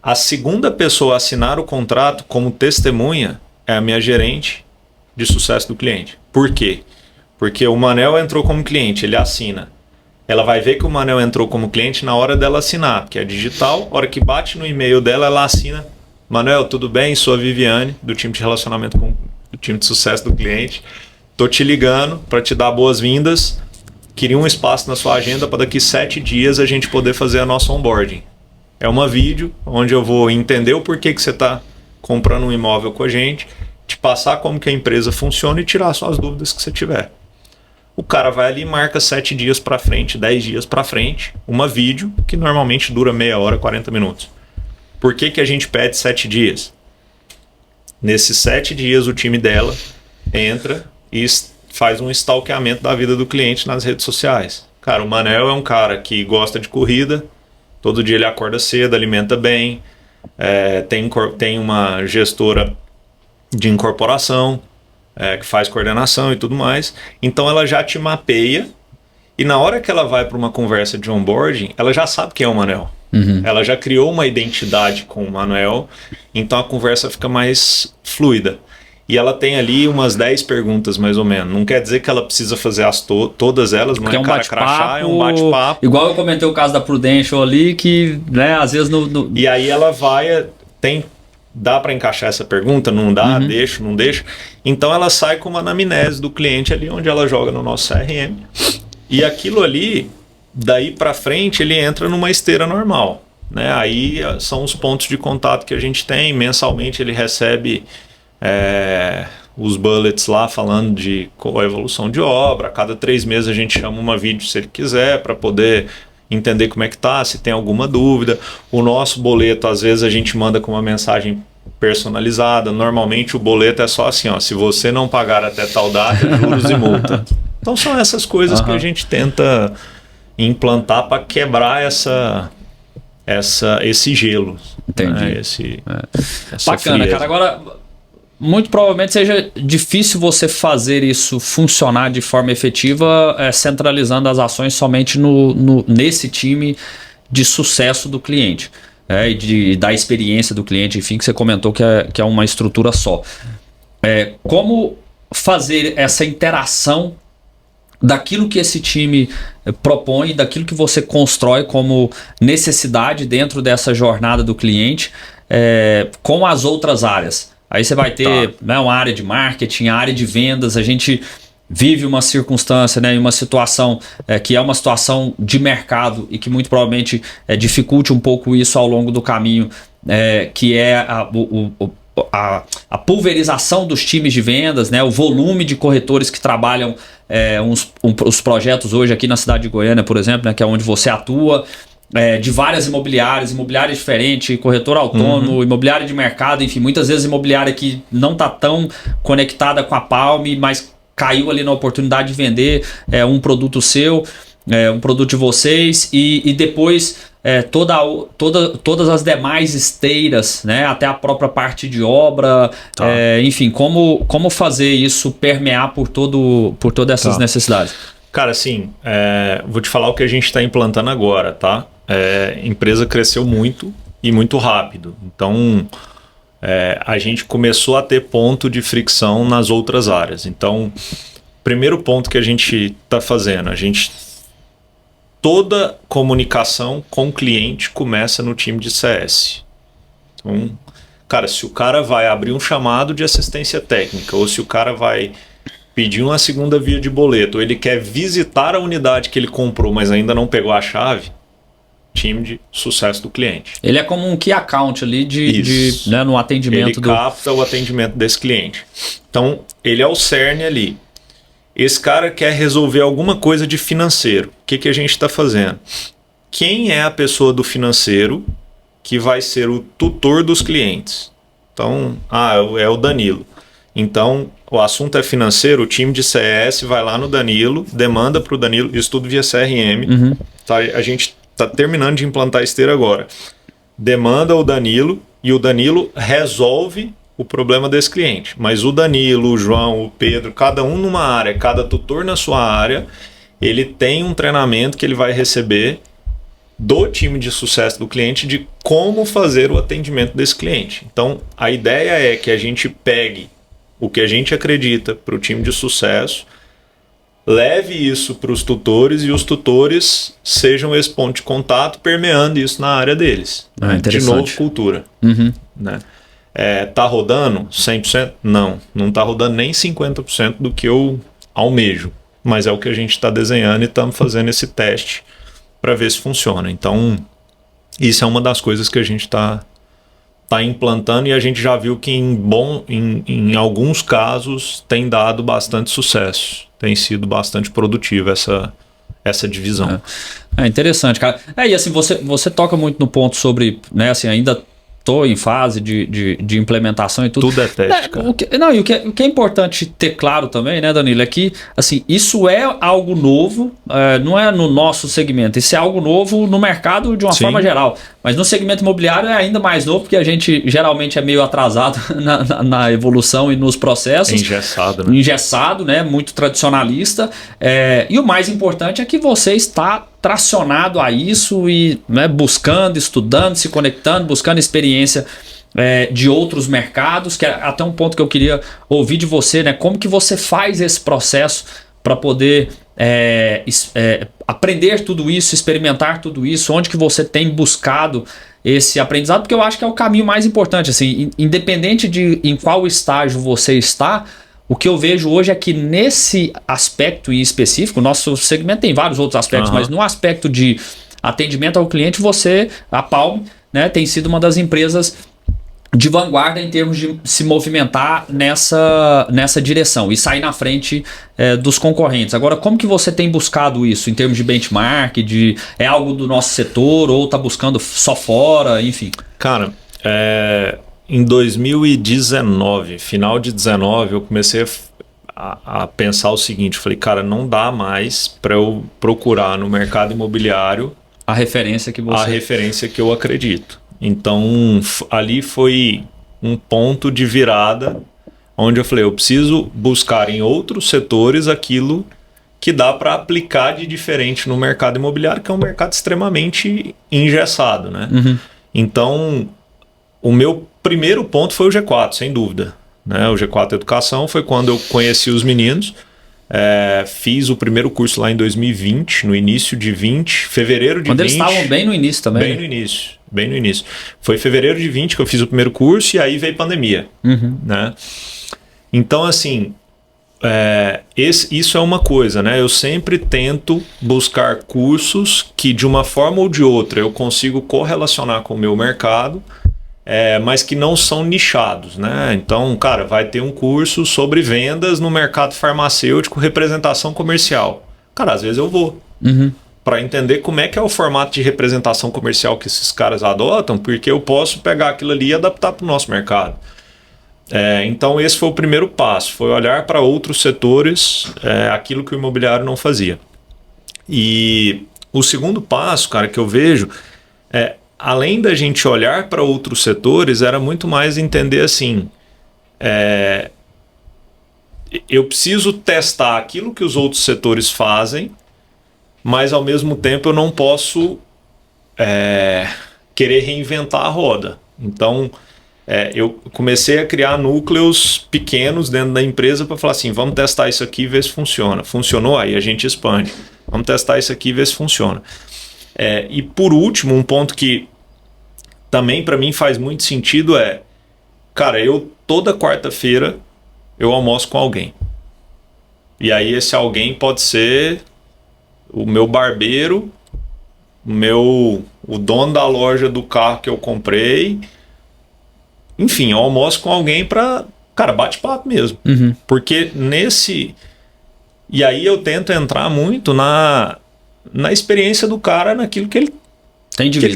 a segunda pessoa a assinar o contrato como testemunha é a minha gerente de sucesso do cliente. Por quê? Porque o Manel entrou como cliente, ele assina. Ela vai ver que o Manel entrou como cliente na hora dela assinar, porque é digital, a hora que bate no e-mail dela, ela assina. Manel, tudo bem? Sou a Viviane, do time de relacionamento do time de sucesso do cliente. Tô te ligando para te dar boas-vindas. Queria um espaço na sua agenda para daqui 7 dias a gente poder fazer a nossa onboarding. É uma vídeo onde eu vou entender o porquê que você está comprando um imóvel com a gente, te passar como que a empresa funciona e tirar suas dúvidas que você tiver. O cara vai ali e marca 7 dias para frente, 10 dias para frente, uma vídeo que normalmente dura meia hora, 40 minutos. Por que a gente pede 7 dias? Nesses 7 dias o time dela entra e faz um stalkeamento da vida do cliente nas redes sociais. Cara, o Manel é um cara que gosta de corrida, todo dia ele acorda cedo, alimenta bem, tem uma gestora de incorporação, que faz coordenação e tudo mais. Então ela já te mapeia e na hora que ela vai para uma conversa de onboarding, ela já sabe quem é o Manel. Ela já criou uma identidade com o Manel, então a conversa fica mais fluida. e ela tem ali umas 10 perguntas mais ou menos. Não quer dizer que ela precisa fazer todas elas, não é cara crachá, é um bate-papo. Igual eu comentei o caso da Prudential ali, que, né, às vezes E aí ela vai, dá para encaixar essa pergunta? Não dá? Deixa, não deixa? Então ela sai com uma anamnese do cliente ali, onde ela joga no nosso CRM. E aquilo ali, daí para frente, ele entra numa esteira normal, né? Aí são os pontos de contato que a gente tem. Mensalmente ele recebe os bullets lá falando de qual a evolução de obra. A cada 3 meses a gente chama uma vídeo se ele quiser, para poder entender como é que tá, se tem alguma dúvida. O nosso boleto, às vezes a gente manda com uma mensagem personalizada. Normalmente o boleto é só assim, ó: se você não pagar até tal data, juros e multa. Então são essas coisas que a gente tenta implantar para quebrar esse gelo. Entendi. Né? Essa bacana, frieza. cara. Agora, muito provavelmente seja difícil você fazer isso funcionar de forma efetiva, centralizando as ações somente nesse time de sucesso do cliente, e da experiência do cliente, enfim, que você comentou que é uma estrutura só. Como fazer essa interação daquilo que esse time propõe, daquilo que você constrói como necessidade dentro dessa jornada do cliente, com as outras áreas? Aí você vai ter, né, uma área de marketing, a área de vendas. A gente vive uma circunstância, né, uma situação que é uma situação de mercado e que muito provavelmente dificulte um pouco isso ao longo do caminho, que é a pulverização dos times de vendas, né, o volume de corretores que trabalham os projetos hoje aqui na cidade de Goiânia, por exemplo, né, que é onde você atua. De várias imobiliárias diferentes, corretor autônomo, imobiliária de mercado, enfim, muitas vezes imobiliária que não está tão conectada com a Palm, mas caiu ali na oportunidade de vender um produto seu, um produto de vocês, e depois todas as demais esteiras, né, até a própria parte de obra, enfim, como fazer isso permear por todas essas necessidades? Cara, assim, vou te falar o que a gente está implantando agora, tá? A empresa cresceu muito e muito rápido. Então, a gente começou a ter ponto de fricção nas outras áreas. Então, primeiro ponto que a gente está fazendo, toda comunicação com o cliente começa no time de CS. Então, cara, se o cara vai abrir um chamado de assistência técnica, ou se o cara vai pedir uma segunda via de boleto, ou ele quer visitar a unidade que ele comprou, mas ainda não pegou a chave, time de sucesso do cliente. Ele é como um key account ali né, no atendimento. Ele capta o atendimento desse cliente. Então, ele é o cerne ali. Esse cara quer resolver alguma coisa de financeiro. O que a gente está fazendo? Quem é a pessoa do financeiro que vai ser o tutor dos clientes? Então, é o Danilo. Então, o assunto é financeiro, o time de CS vai lá no Danilo, demanda para o Danilo, isso tudo via CRM. Tá? A gente está terminando de implantar a esteira agora. Demanda o Danilo e o Danilo resolve o problema desse cliente. Mas o Danilo, o João, o Pedro, cada um numa área, cada tutor na sua área, ele tem um treinamento que ele vai receber do time de sucesso do cliente de como fazer o atendimento desse cliente. Então, a ideia é que a gente pegue o que a gente acredita para o time de sucesso, leve isso para os tutores e os tutores sejam esse ponto de contato, permeando isso na área deles. De novo, cultura. Né? Tá rodando 100%? Não tá rodando nem 50% do que eu almejo, mas é o que a gente está desenhando e estamos fazendo esse teste para ver se funciona. Então, isso é uma das coisas que a gente está implantando, e a gente já viu que em alguns casos tem dado bastante sucesso, tem sido bastante produtiva essa divisão. É interessante, cara. E assim, você toca muito no ponto sobre, né, assim, ainda estou em fase de implementação e tudo. Tudo é teste, cara. O que é importante ter claro também, né, Danilo, é que assim, isso é algo novo, não é no nosso segmento, isso é algo novo no mercado de uma forma geral. Mas no segmento imobiliário é ainda mais novo, porque a gente geralmente é meio atrasado na evolução e nos processos. Engessado, né? Engessado, né? Muito tradicionalista. E o mais importante é que você está tracionado a isso e, né, buscando, estudando, se conectando, buscando experiência de outros mercados, que é até um ponto que eu queria ouvir de você, né? Como que você faz esse processo para poder aprender tudo isso, experimentar tudo isso, onde que você tem buscado esse aprendizado, porque eu acho que é o caminho mais importante, assim, independente de em qual estágio você está, o que eu vejo hoje é que nesse aspecto em específico, o nosso segmento tem vários outros aspectos, mas no aspecto de atendimento ao cliente, a Palm, né, tem sido uma das empresas de vanguarda em termos de se movimentar nessa direção e sair na frente dos concorrentes. Agora, como que você tem buscado isso em termos de benchmark, é algo do nosso setor ou está buscando só fora, enfim? Cara, em 2019, final de 2019, eu comecei a pensar o seguinte, falei, cara, não dá mais para eu procurar no mercado imobiliário a referência que eu acredito. Então, ali foi um ponto de virada onde eu falei, eu preciso buscar em outros setores aquilo que dá para aplicar de diferente no mercado imobiliário, que é um mercado extremamente engessado, né? Uhum. Então, o meu primeiro ponto foi o G4, sem dúvida, né? O G4 Educação foi quando eu conheci os meninos. Fiz o primeiro curso lá em 2020, no início de 20, fevereiro de 20. Quando eles estavam bem no início também. Bem no início. Foi fevereiro de 20 que eu fiz o primeiro curso e aí veio pandemia. Uhum. Né? Então, assim, isso é uma coisa, né? Eu sempre tento buscar cursos que, de uma forma ou de outra, eu consigo correlacionar com o meu mercado, mas que não são nichados, né? Então, cara, vai ter um curso sobre vendas no mercado farmacêutico, representação comercial. Cara, às vezes eu vou. Uhum. Para entender como é que é o formato de representação comercial que esses caras adotam, porque eu posso pegar aquilo ali e adaptar para o nosso mercado. Então, esse foi o primeiro passo, foi olhar para outros setores, aquilo que o imobiliário não fazia. E o segundo passo, cara, que eu vejo além da gente olhar para outros setores, era muito mais entender assim, eu preciso testar aquilo que os outros setores fazem, mas ao mesmo tempo eu não posso querer reinventar a roda. Então, eu comecei a criar núcleos pequenos dentro da empresa para falar assim, vamos testar isso aqui e ver se funciona. Funcionou? Aí a gente expande. Vamos testar isso aqui e ver se funciona. E por último, um ponto que também para mim faz muito sentido cara, eu toda quarta-feira eu almoço com alguém. E aí esse alguém pode ser o meu barbeiro, o dono da loja do carro que eu comprei. Enfim, eu almoço com alguém para, cara, bate-papo mesmo. Uhum. Porque e aí eu tento entrar muito na experiência do cara, naquilo que ele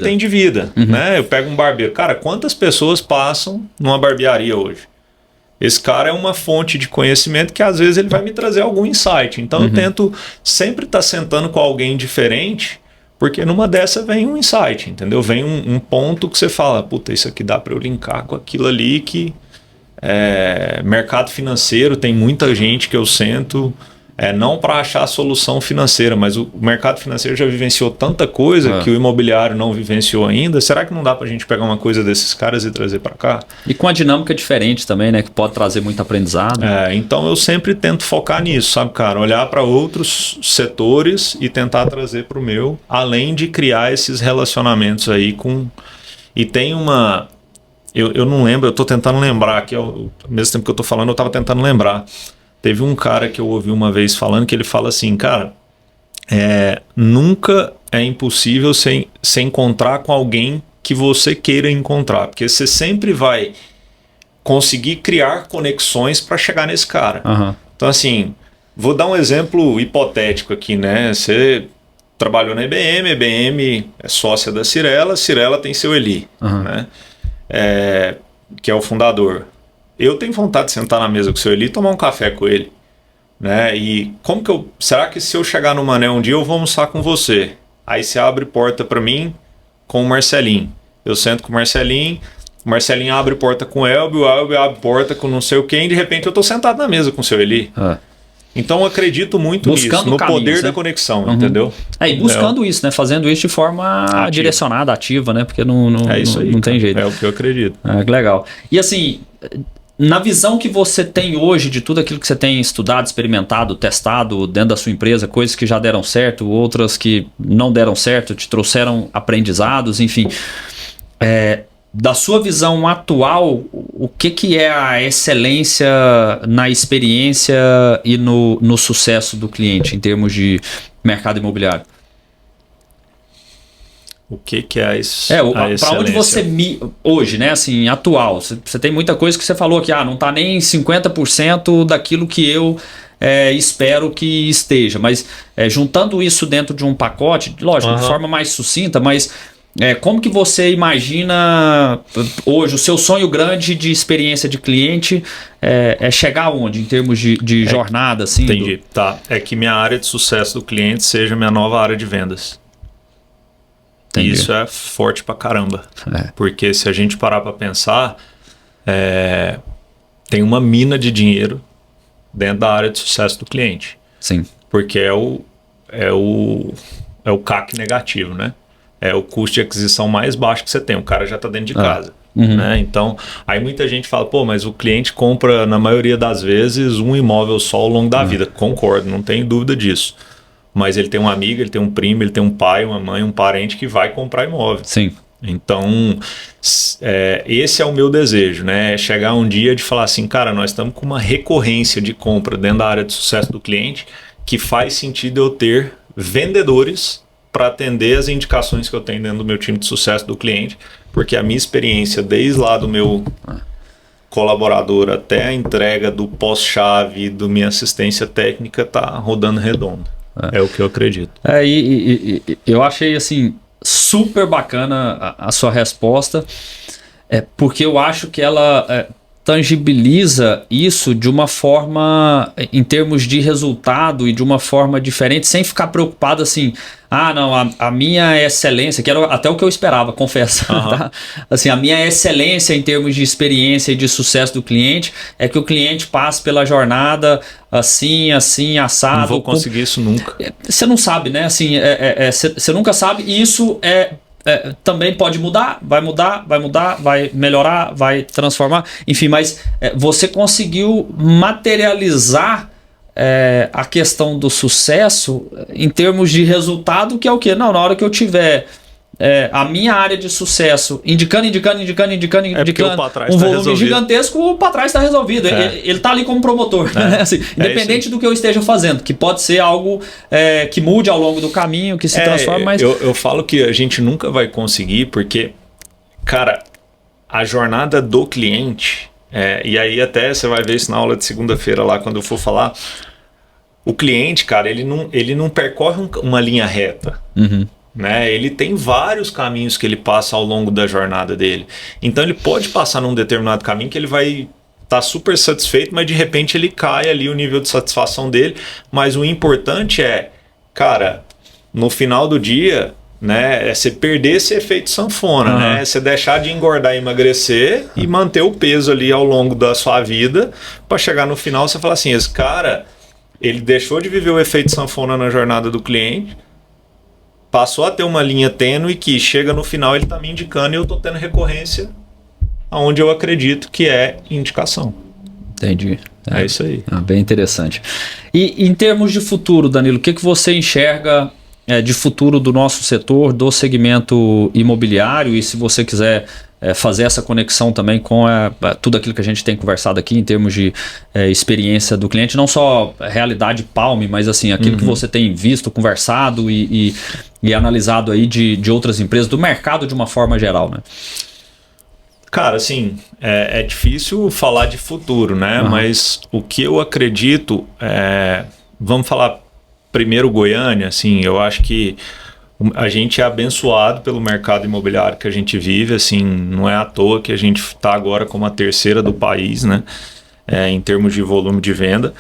tem de vida. Uhum. Né? Eu pego um barbeiro. Cara, quantas pessoas passam numa barbearia hoje? Esse cara é uma fonte de conhecimento que às vezes ele vai me trazer algum insight. Então eu tento sempre estar sentando com alguém diferente, porque numa dessa vem um insight, entendeu? Vem um ponto que você fala, puta, isso aqui dá para eu linkar com aquilo ali que mercado financeiro, tem muita gente que eu sento, não para achar a solução financeira, mas o mercado financeiro já vivenciou tanta coisa que o imobiliário não vivenciou ainda. Será que não dá para a gente pegar uma coisa desses caras e trazer para cá? E com a dinâmica diferente também, né? Que pode trazer muito aprendizado. Então eu sempre tento focar nisso, sabe, cara? Olhar para outros setores e tentar trazer para o meu, além de criar esses relacionamentos aí com... E tem uma... Eu não lembro, eu estou tentando lembrar aqui, ao mesmo tempo que eu estou falando, eu estava tentando lembrar. Teve um cara que eu ouvi uma vez falando que ele fala assim, cara, nunca é impossível se encontrar com alguém que você queira encontrar, porque você sempre vai conseguir criar conexões para chegar nesse cara. Uhum. Então, assim, vou dar um exemplo hipotético aqui, né? Você trabalhou na IBM é sócia da Cirela tem seu Eli, né? Que é o fundador. Eu tenho vontade de sentar na mesa com o seu Eli e tomar um café com ele, né? E como que será que se eu chegar no Mané um dia eu vou almoçar com você? Aí você abre porta para mim com o Marcelinho. Eu sento com o Marcelinho abre porta com o Elbio abre porta com não sei o quem, e de repente eu tô sentado na mesa com o seu Eli. Então eu acredito muito Buscando nisso, no caminhos, poder né? da conexão, entendeu? E buscando isso, né? Fazendo isso de forma direcionada, ativa, né? Porque não isso aí, não tem jeito. É o que eu acredito. Que legal. E assim, na visão que você tem hoje de tudo aquilo que você tem estudado, experimentado, testado dentro da sua empresa, coisas que já deram certo, outras que não deram certo, te trouxeram aprendizados, enfim. Da sua visão atual, o que é a excelência na experiência e no sucesso do cliente em termos de mercado imobiliário? O que é a para onde você hoje, né, assim, atual, você tem muita coisa que você falou que não está nem 50% daquilo que eu espero que esteja, mas juntando isso dentro de um pacote, lógico, de forma mais sucinta, mas como que você imagina hoje o seu sonho grande de experiência de cliente é chegar aonde em termos de jornada? Assim, entendi. Tá. É que minha área de sucesso do cliente seja minha nova área de vendas. Entendi. Isso é forte pra caramba. Porque se a gente parar pra pensar, tem uma mina de dinheiro dentro da área de sucesso do cliente. Sim. Porque é o CAC negativo, né? É o custo de aquisição mais baixo que você tem. O cara já está dentro de casa. Né? Então, aí muita gente fala, pô, mas o cliente compra, na maioria das vezes, um imóvel só ao longo da vida. Concordo, não tem dúvida disso. Mas ele tem um amigo, ele tem um primo, ele tem um pai, uma mãe, um parente que vai comprar imóvel. Sim. Então, esse é o meu desejo, né? É chegar um dia de falar assim, cara, nós estamos com uma recorrência de compra dentro da área de sucesso do cliente que faz sentido eu ter vendedores para atender as indicações que eu tenho dentro do meu time de sucesso do cliente, porque a minha experiência desde lá do meu colaborador até a entrega do pós-chave, do minha assistência técnica, tá rodando redondo. É o que eu acredito. Eu achei assim super bacana a sua resposta, porque eu acho que ela tangibiliza isso de uma forma, em termos de resultado e de uma forma diferente, sem ficar preocupado assim, não, a minha excelência, que era até o que eu esperava, confesso, tá? Assim, a minha excelência em termos de experiência e de sucesso do cliente é que o cliente passe pela jornada assim, assado. Não vou conseguir isso nunca. Você não sabe, né? Assim, você nunca sabe, e isso também pode mudar, vai melhorar, vai transformar, enfim, mas você conseguiu materializar a questão do sucesso em termos de resultado, que é o quê? Não, na hora que eu tiver a minha área de sucesso indicando um volume gigantesco, o para trás está resolvido. Ele está ali como promotor, né? Assim, independente do que eu esteja fazendo, que pode ser algo que mude ao longo do caminho, que se transforme, mas... Eu falo que a gente nunca vai conseguir, porque, cara, a jornada do cliente, e aí até você vai ver isso na aula de segunda-feira lá, quando eu for falar, o cliente, cara, ele não percorre uma linha reta. Né? Ele tem vários caminhos que ele passa ao longo da jornada dele. Então ele pode passar num determinado caminho que ele vai estar super satisfeito, mas de repente ele cai ali o nível de satisfação dele. Mas o importante cara, no final do dia, né, você perder esse efeito sanfona, né? Você deixar de engordar e emagrecer e manter o peso ali ao longo da sua vida, para chegar no final você falar assim, esse cara, ele deixou de viver o efeito sanfona na jornada do cliente, passou a ter uma linha tênue que chega no final ele está me indicando e eu estou tendo recorrência aonde eu acredito que é indicação. Entendi. É isso aí. Bem interessante. E em termos de futuro, Danilo, o que você enxerga de futuro do nosso setor, do segmento imobiliário? E se você quiser fazer essa conexão também com tudo aquilo que a gente tem conversado aqui em termos de experiência do cliente, não só realidade Palm, mas assim, aquilo que você tem visto, conversado e analisado aí de outras empresas, do mercado de uma forma geral, né? Cara, assim, é difícil falar de futuro, né? Mas o que eu acredito, vamos falar primeiro Goiânia, assim, eu acho que a gente é abençoado pelo mercado imobiliário que a gente vive, assim, não é à toa que a gente está agora como a terceira do país, né? Em termos de volume de venda.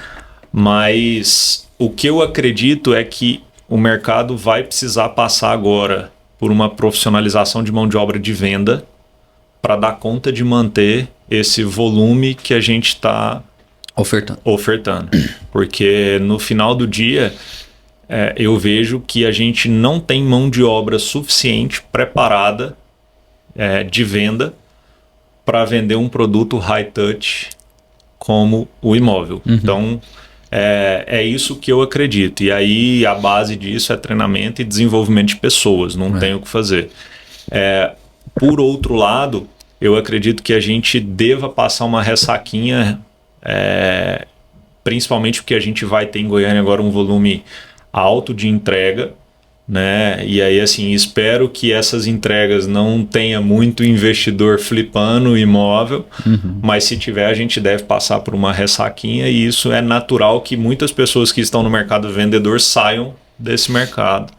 Mas o que eu acredito é que o mercado vai precisar passar agora por uma profissionalização de mão de obra de venda para dar conta de manter esse volume que a gente está ofertando. Porque no final do dia, eu vejo que a gente não tem mão de obra suficiente preparada de venda para vender um produto high touch como o imóvel. Então, é isso que eu acredito. E aí, a base disso é treinamento e desenvolvimento de pessoas. Não tem o que fazer. Por outro lado, eu acredito que a gente deva passar uma ressaquinha, principalmente porque a gente vai ter em Goiânia agora um volume alto de entrega, né? E aí, assim, espero que essas entregas não tenha muito investidor flipando imóvel, mas se tiver, a gente deve passar por uma ressaquinha, e isso é natural que muitas pessoas que estão no mercado vendedor saiam desse mercado,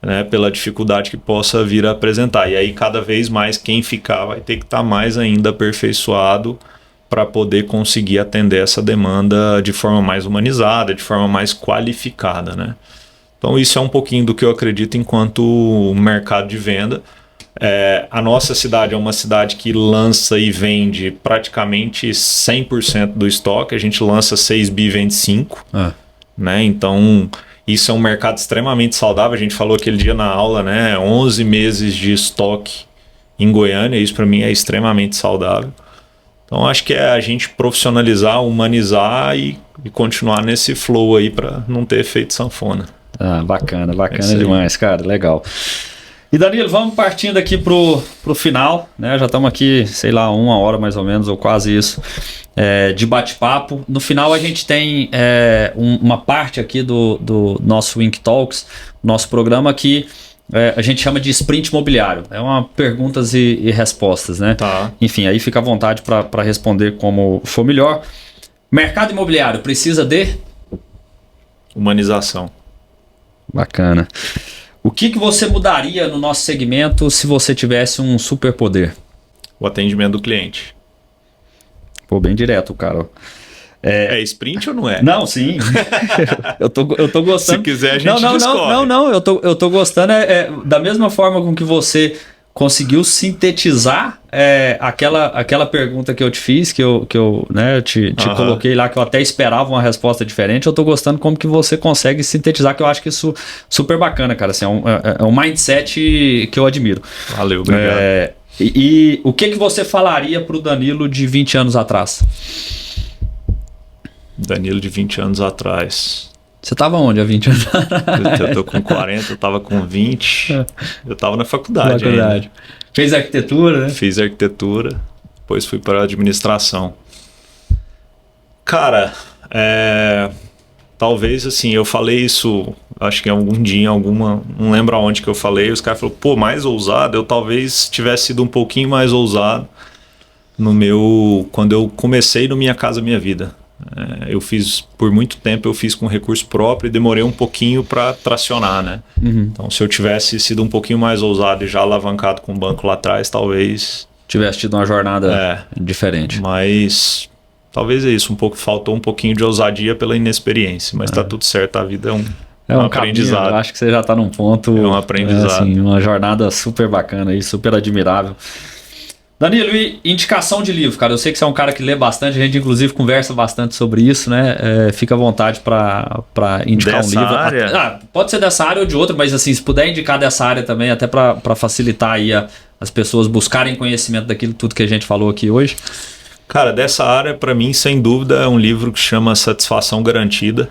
né? Pela dificuldade que possa vir a apresentar. E aí, cada vez mais, quem ficar vai ter que estar mais ainda aperfeiçoado para poder conseguir atender essa demanda de forma mais humanizada, de forma mais qualificada, né? Então, isso é um pouquinho do que eu acredito enquanto mercado de venda. A nossa cidade é uma cidade que lança e vende praticamente 100% do estoque. A gente lança 6 bi e vende 5. Né? Então, isso é um mercado extremamente saudável. A gente falou aquele dia na aula, né? 11 meses de estoque em Goiânia. Isso, para mim, é extremamente saudável. Então, acho que é a gente profissionalizar, humanizar e continuar nesse flow aí para não ter efeito sanfona. Bacana demais, cara, legal. E Danilo, vamos partindo aqui pro final, né? Já estamos aqui, sei lá, 1 hora mais ou menos, ou quase isso, de bate-papo. No final a gente tem uma parte aqui do nosso Ink Talks, nosso programa que a gente chama de sprint imobiliário. É uma perguntas e respostas, né? Tá. Enfim, aí fica à vontade para responder como for melhor. Mercado imobiliário precisa de? Humanização. Bacana. O que você mudaria no nosso segmento se você tivesse um superpoder? O atendimento do cliente. Pô, bem direto, cara. É sprint ou não é? Não, sim. eu tô gostando. Se quiser, a gente discorre. Não. Eu tô gostando da mesma forma com que você conseguiu sintetizar aquela pergunta que eu te fiz, que eu né, te coloquei lá, que eu até esperava uma resposta diferente. Eu tô gostando como que você consegue sintetizar, que eu acho que isso super bacana, cara. Assim, é um mindset que eu admiro. Valeu, obrigado. E o que você falaria pro Danilo de 20 anos atrás? Danilo de 20 anos atrás. Você tava onde há 20 anos atrás? Eu tô com 40, eu tava com 20. Eu tava na faculdade ainda. Fez arquitetura, né? Fiz arquitetura, depois fui para a administração. Cara, talvez assim, eu falei isso, acho que algum dia, não lembro aonde que eu falei, os caras falaram, pô, mais ousado, eu talvez tivesse sido um pouquinho mais ousado quando eu comecei no Minha Casa Minha Vida. Eu fiz, por muito tempo, eu fiz com recurso próprio e demorei um pouquinho para tracionar, né? Então, se eu tivesse sido um pouquinho mais ousado e já alavancado com o banco lá atrás, talvez... tivesse tido uma jornada diferente. Mas, talvez é isso, faltou um pouquinho de ousadia pela inexperiência, mas tá tudo certo, a vida é um aprendizado. Caminho, eu acho que você já tá num ponto... É um aprendizado. Assim, uma jornada super bacana e super admirável. Danilo, e indicação de livro, cara? Eu sei que você é um cara que lê bastante, a gente inclusive conversa bastante sobre isso, né? Fica à vontade para indicar dessa um livro. Área? Pode ser dessa área ou de outra, mas assim, se puder indicar dessa área também, até para facilitar aí as pessoas buscarem conhecimento daquilo tudo que a gente falou aqui hoje. Cara, dessa área, para mim, sem dúvida, é um livro que chama Satisfação Garantida.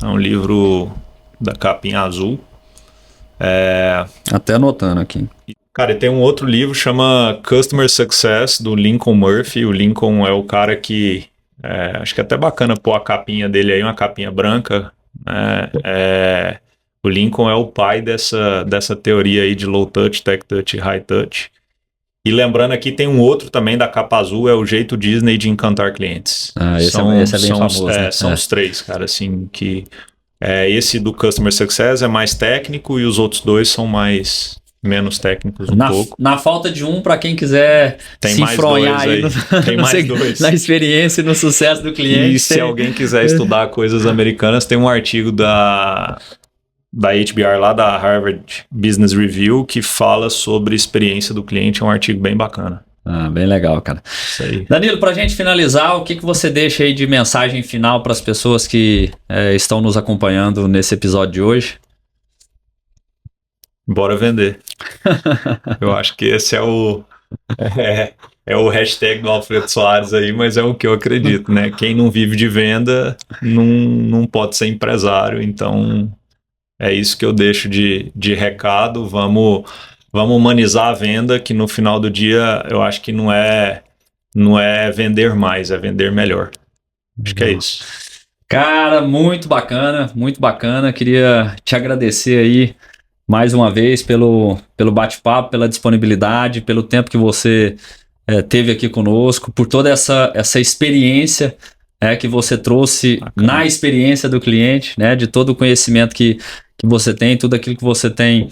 É um livro da capinha azul. Até anotando aqui. Cara, tem um outro livro, chama Customer Success, do Lincoln Murphy. O Lincoln é o cara que... acho que é até bacana pôr a capinha dele aí, uma capinha branca. O Lincoln é o pai dessa teoria aí de low touch, tech touch e high touch. E lembrando aqui, tem um outro também da capa azul, é o jeito Disney de encantar clientes. Esse é bem famoso. Né? São os três, cara, assim, que... esse do Customer Success é mais técnico e os outros dois são menos técnicos pouco. Na falta de um, para quem quiser se enfronhar aí na experiência e no sucesso do cliente. E se alguém quiser estudar coisas americanas, tem um artigo da HBR lá, da Harvard Business Review, que fala sobre experiência do cliente. É um artigo bem bacana. Bem legal, cara. Isso aí. Danilo, para a gente finalizar, o que você deixa aí de mensagem final para as pessoas que estão nos acompanhando nesse episódio de hoje? Bora vender. Eu acho que esse é o hashtag do Alfredo Soares aí, mas é o que eu acredito, né? Quem não vive de venda não pode ser empresário, então é isso que eu deixo de recado. Vamos humanizar a venda, que no final do dia eu acho que não é vender mais, é vender melhor. Acho que é isso. Cara, muito bacana, muito bacana. Queria te agradecer aí mais uma vez pelo bate-papo, pela disponibilidade, pelo tempo que você teve aqui conosco, por toda essa experiência que você trouxe na experiência do cliente, né, de todo o conhecimento que você tem, tudo aquilo que você tem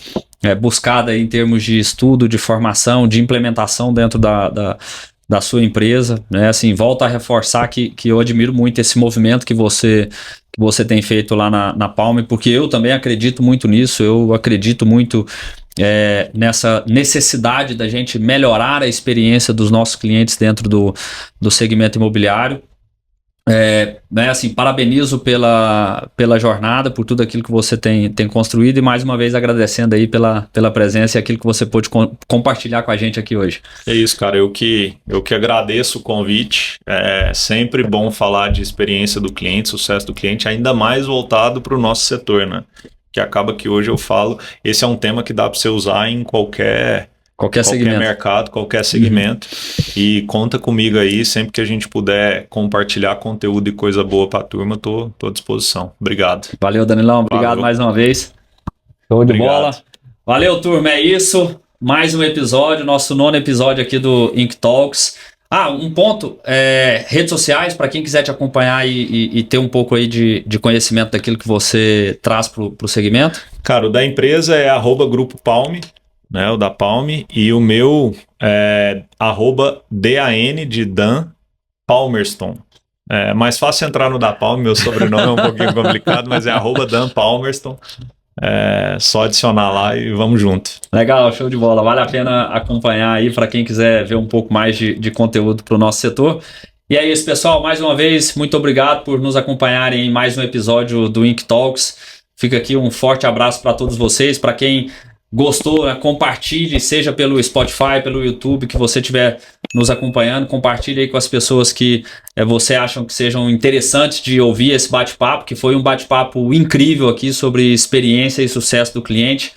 buscado aí em termos de estudo, de formação, de implementação dentro da sua empresa, né? Assim, volto a reforçar que eu admiro muito esse movimento que você tem feito lá na Palme, porque eu também acredito muito nisso, eu acredito muito nessa necessidade da gente melhorar a experiência dos nossos clientes dentro do segmento imobiliário. Né, assim, parabenizo pela jornada, por tudo aquilo que você tem construído e mais uma vez agradecendo aí pela presença e aquilo que você pôde compartilhar com a gente aqui hoje. É isso, cara, eu que agradeço o convite. É sempre bom falar de experiência do cliente, sucesso do cliente, ainda mais voltado para o nosso setor, né? Que acaba que hoje eu falo, esse é um tema que dá para você usar em qualquer segmento. Mercado, qualquer segmento. E conta comigo aí, sempre que a gente puder compartilhar conteúdo e coisa boa para a turma, tô à disposição. Obrigado. Valeu, Danilão. Obrigado mais uma vez. Show de bola. Valeu, turma. É isso. Mais um episódio, nosso 9º episódio aqui do Ink Talks. Um ponto, redes sociais, para quem quiser te acompanhar e ter um pouco aí de conhecimento daquilo que você traz para o segmento. Cara, o da empresa é @Grupo Palme, né, o da Palme, e o meu é @DAN de Dan Palmerston. É mais fácil entrar no da Palme, meu sobrenome é um pouquinho complicado, mas é @Dan Palmerston. É só adicionar lá e vamos junto. Legal, show de bola. Vale a pena acompanhar aí para quem quiser ver um pouco mais de conteúdo para o nosso setor. E é isso, pessoal. Mais uma vez, muito obrigado por nos acompanharem em mais um episódio do Ink Talks. Fica aqui um forte abraço para todos vocês. Para quem gostou, né, compartilhe, seja pelo Spotify, pelo YouTube, que você estiver nos acompanhando, compartilhe aí com as pessoas que você acham que sejam interessantes de ouvir esse bate-papo, que foi um bate-papo incrível aqui sobre experiência e sucesso do cliente.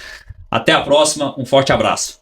Até a próxima, um forte abraço.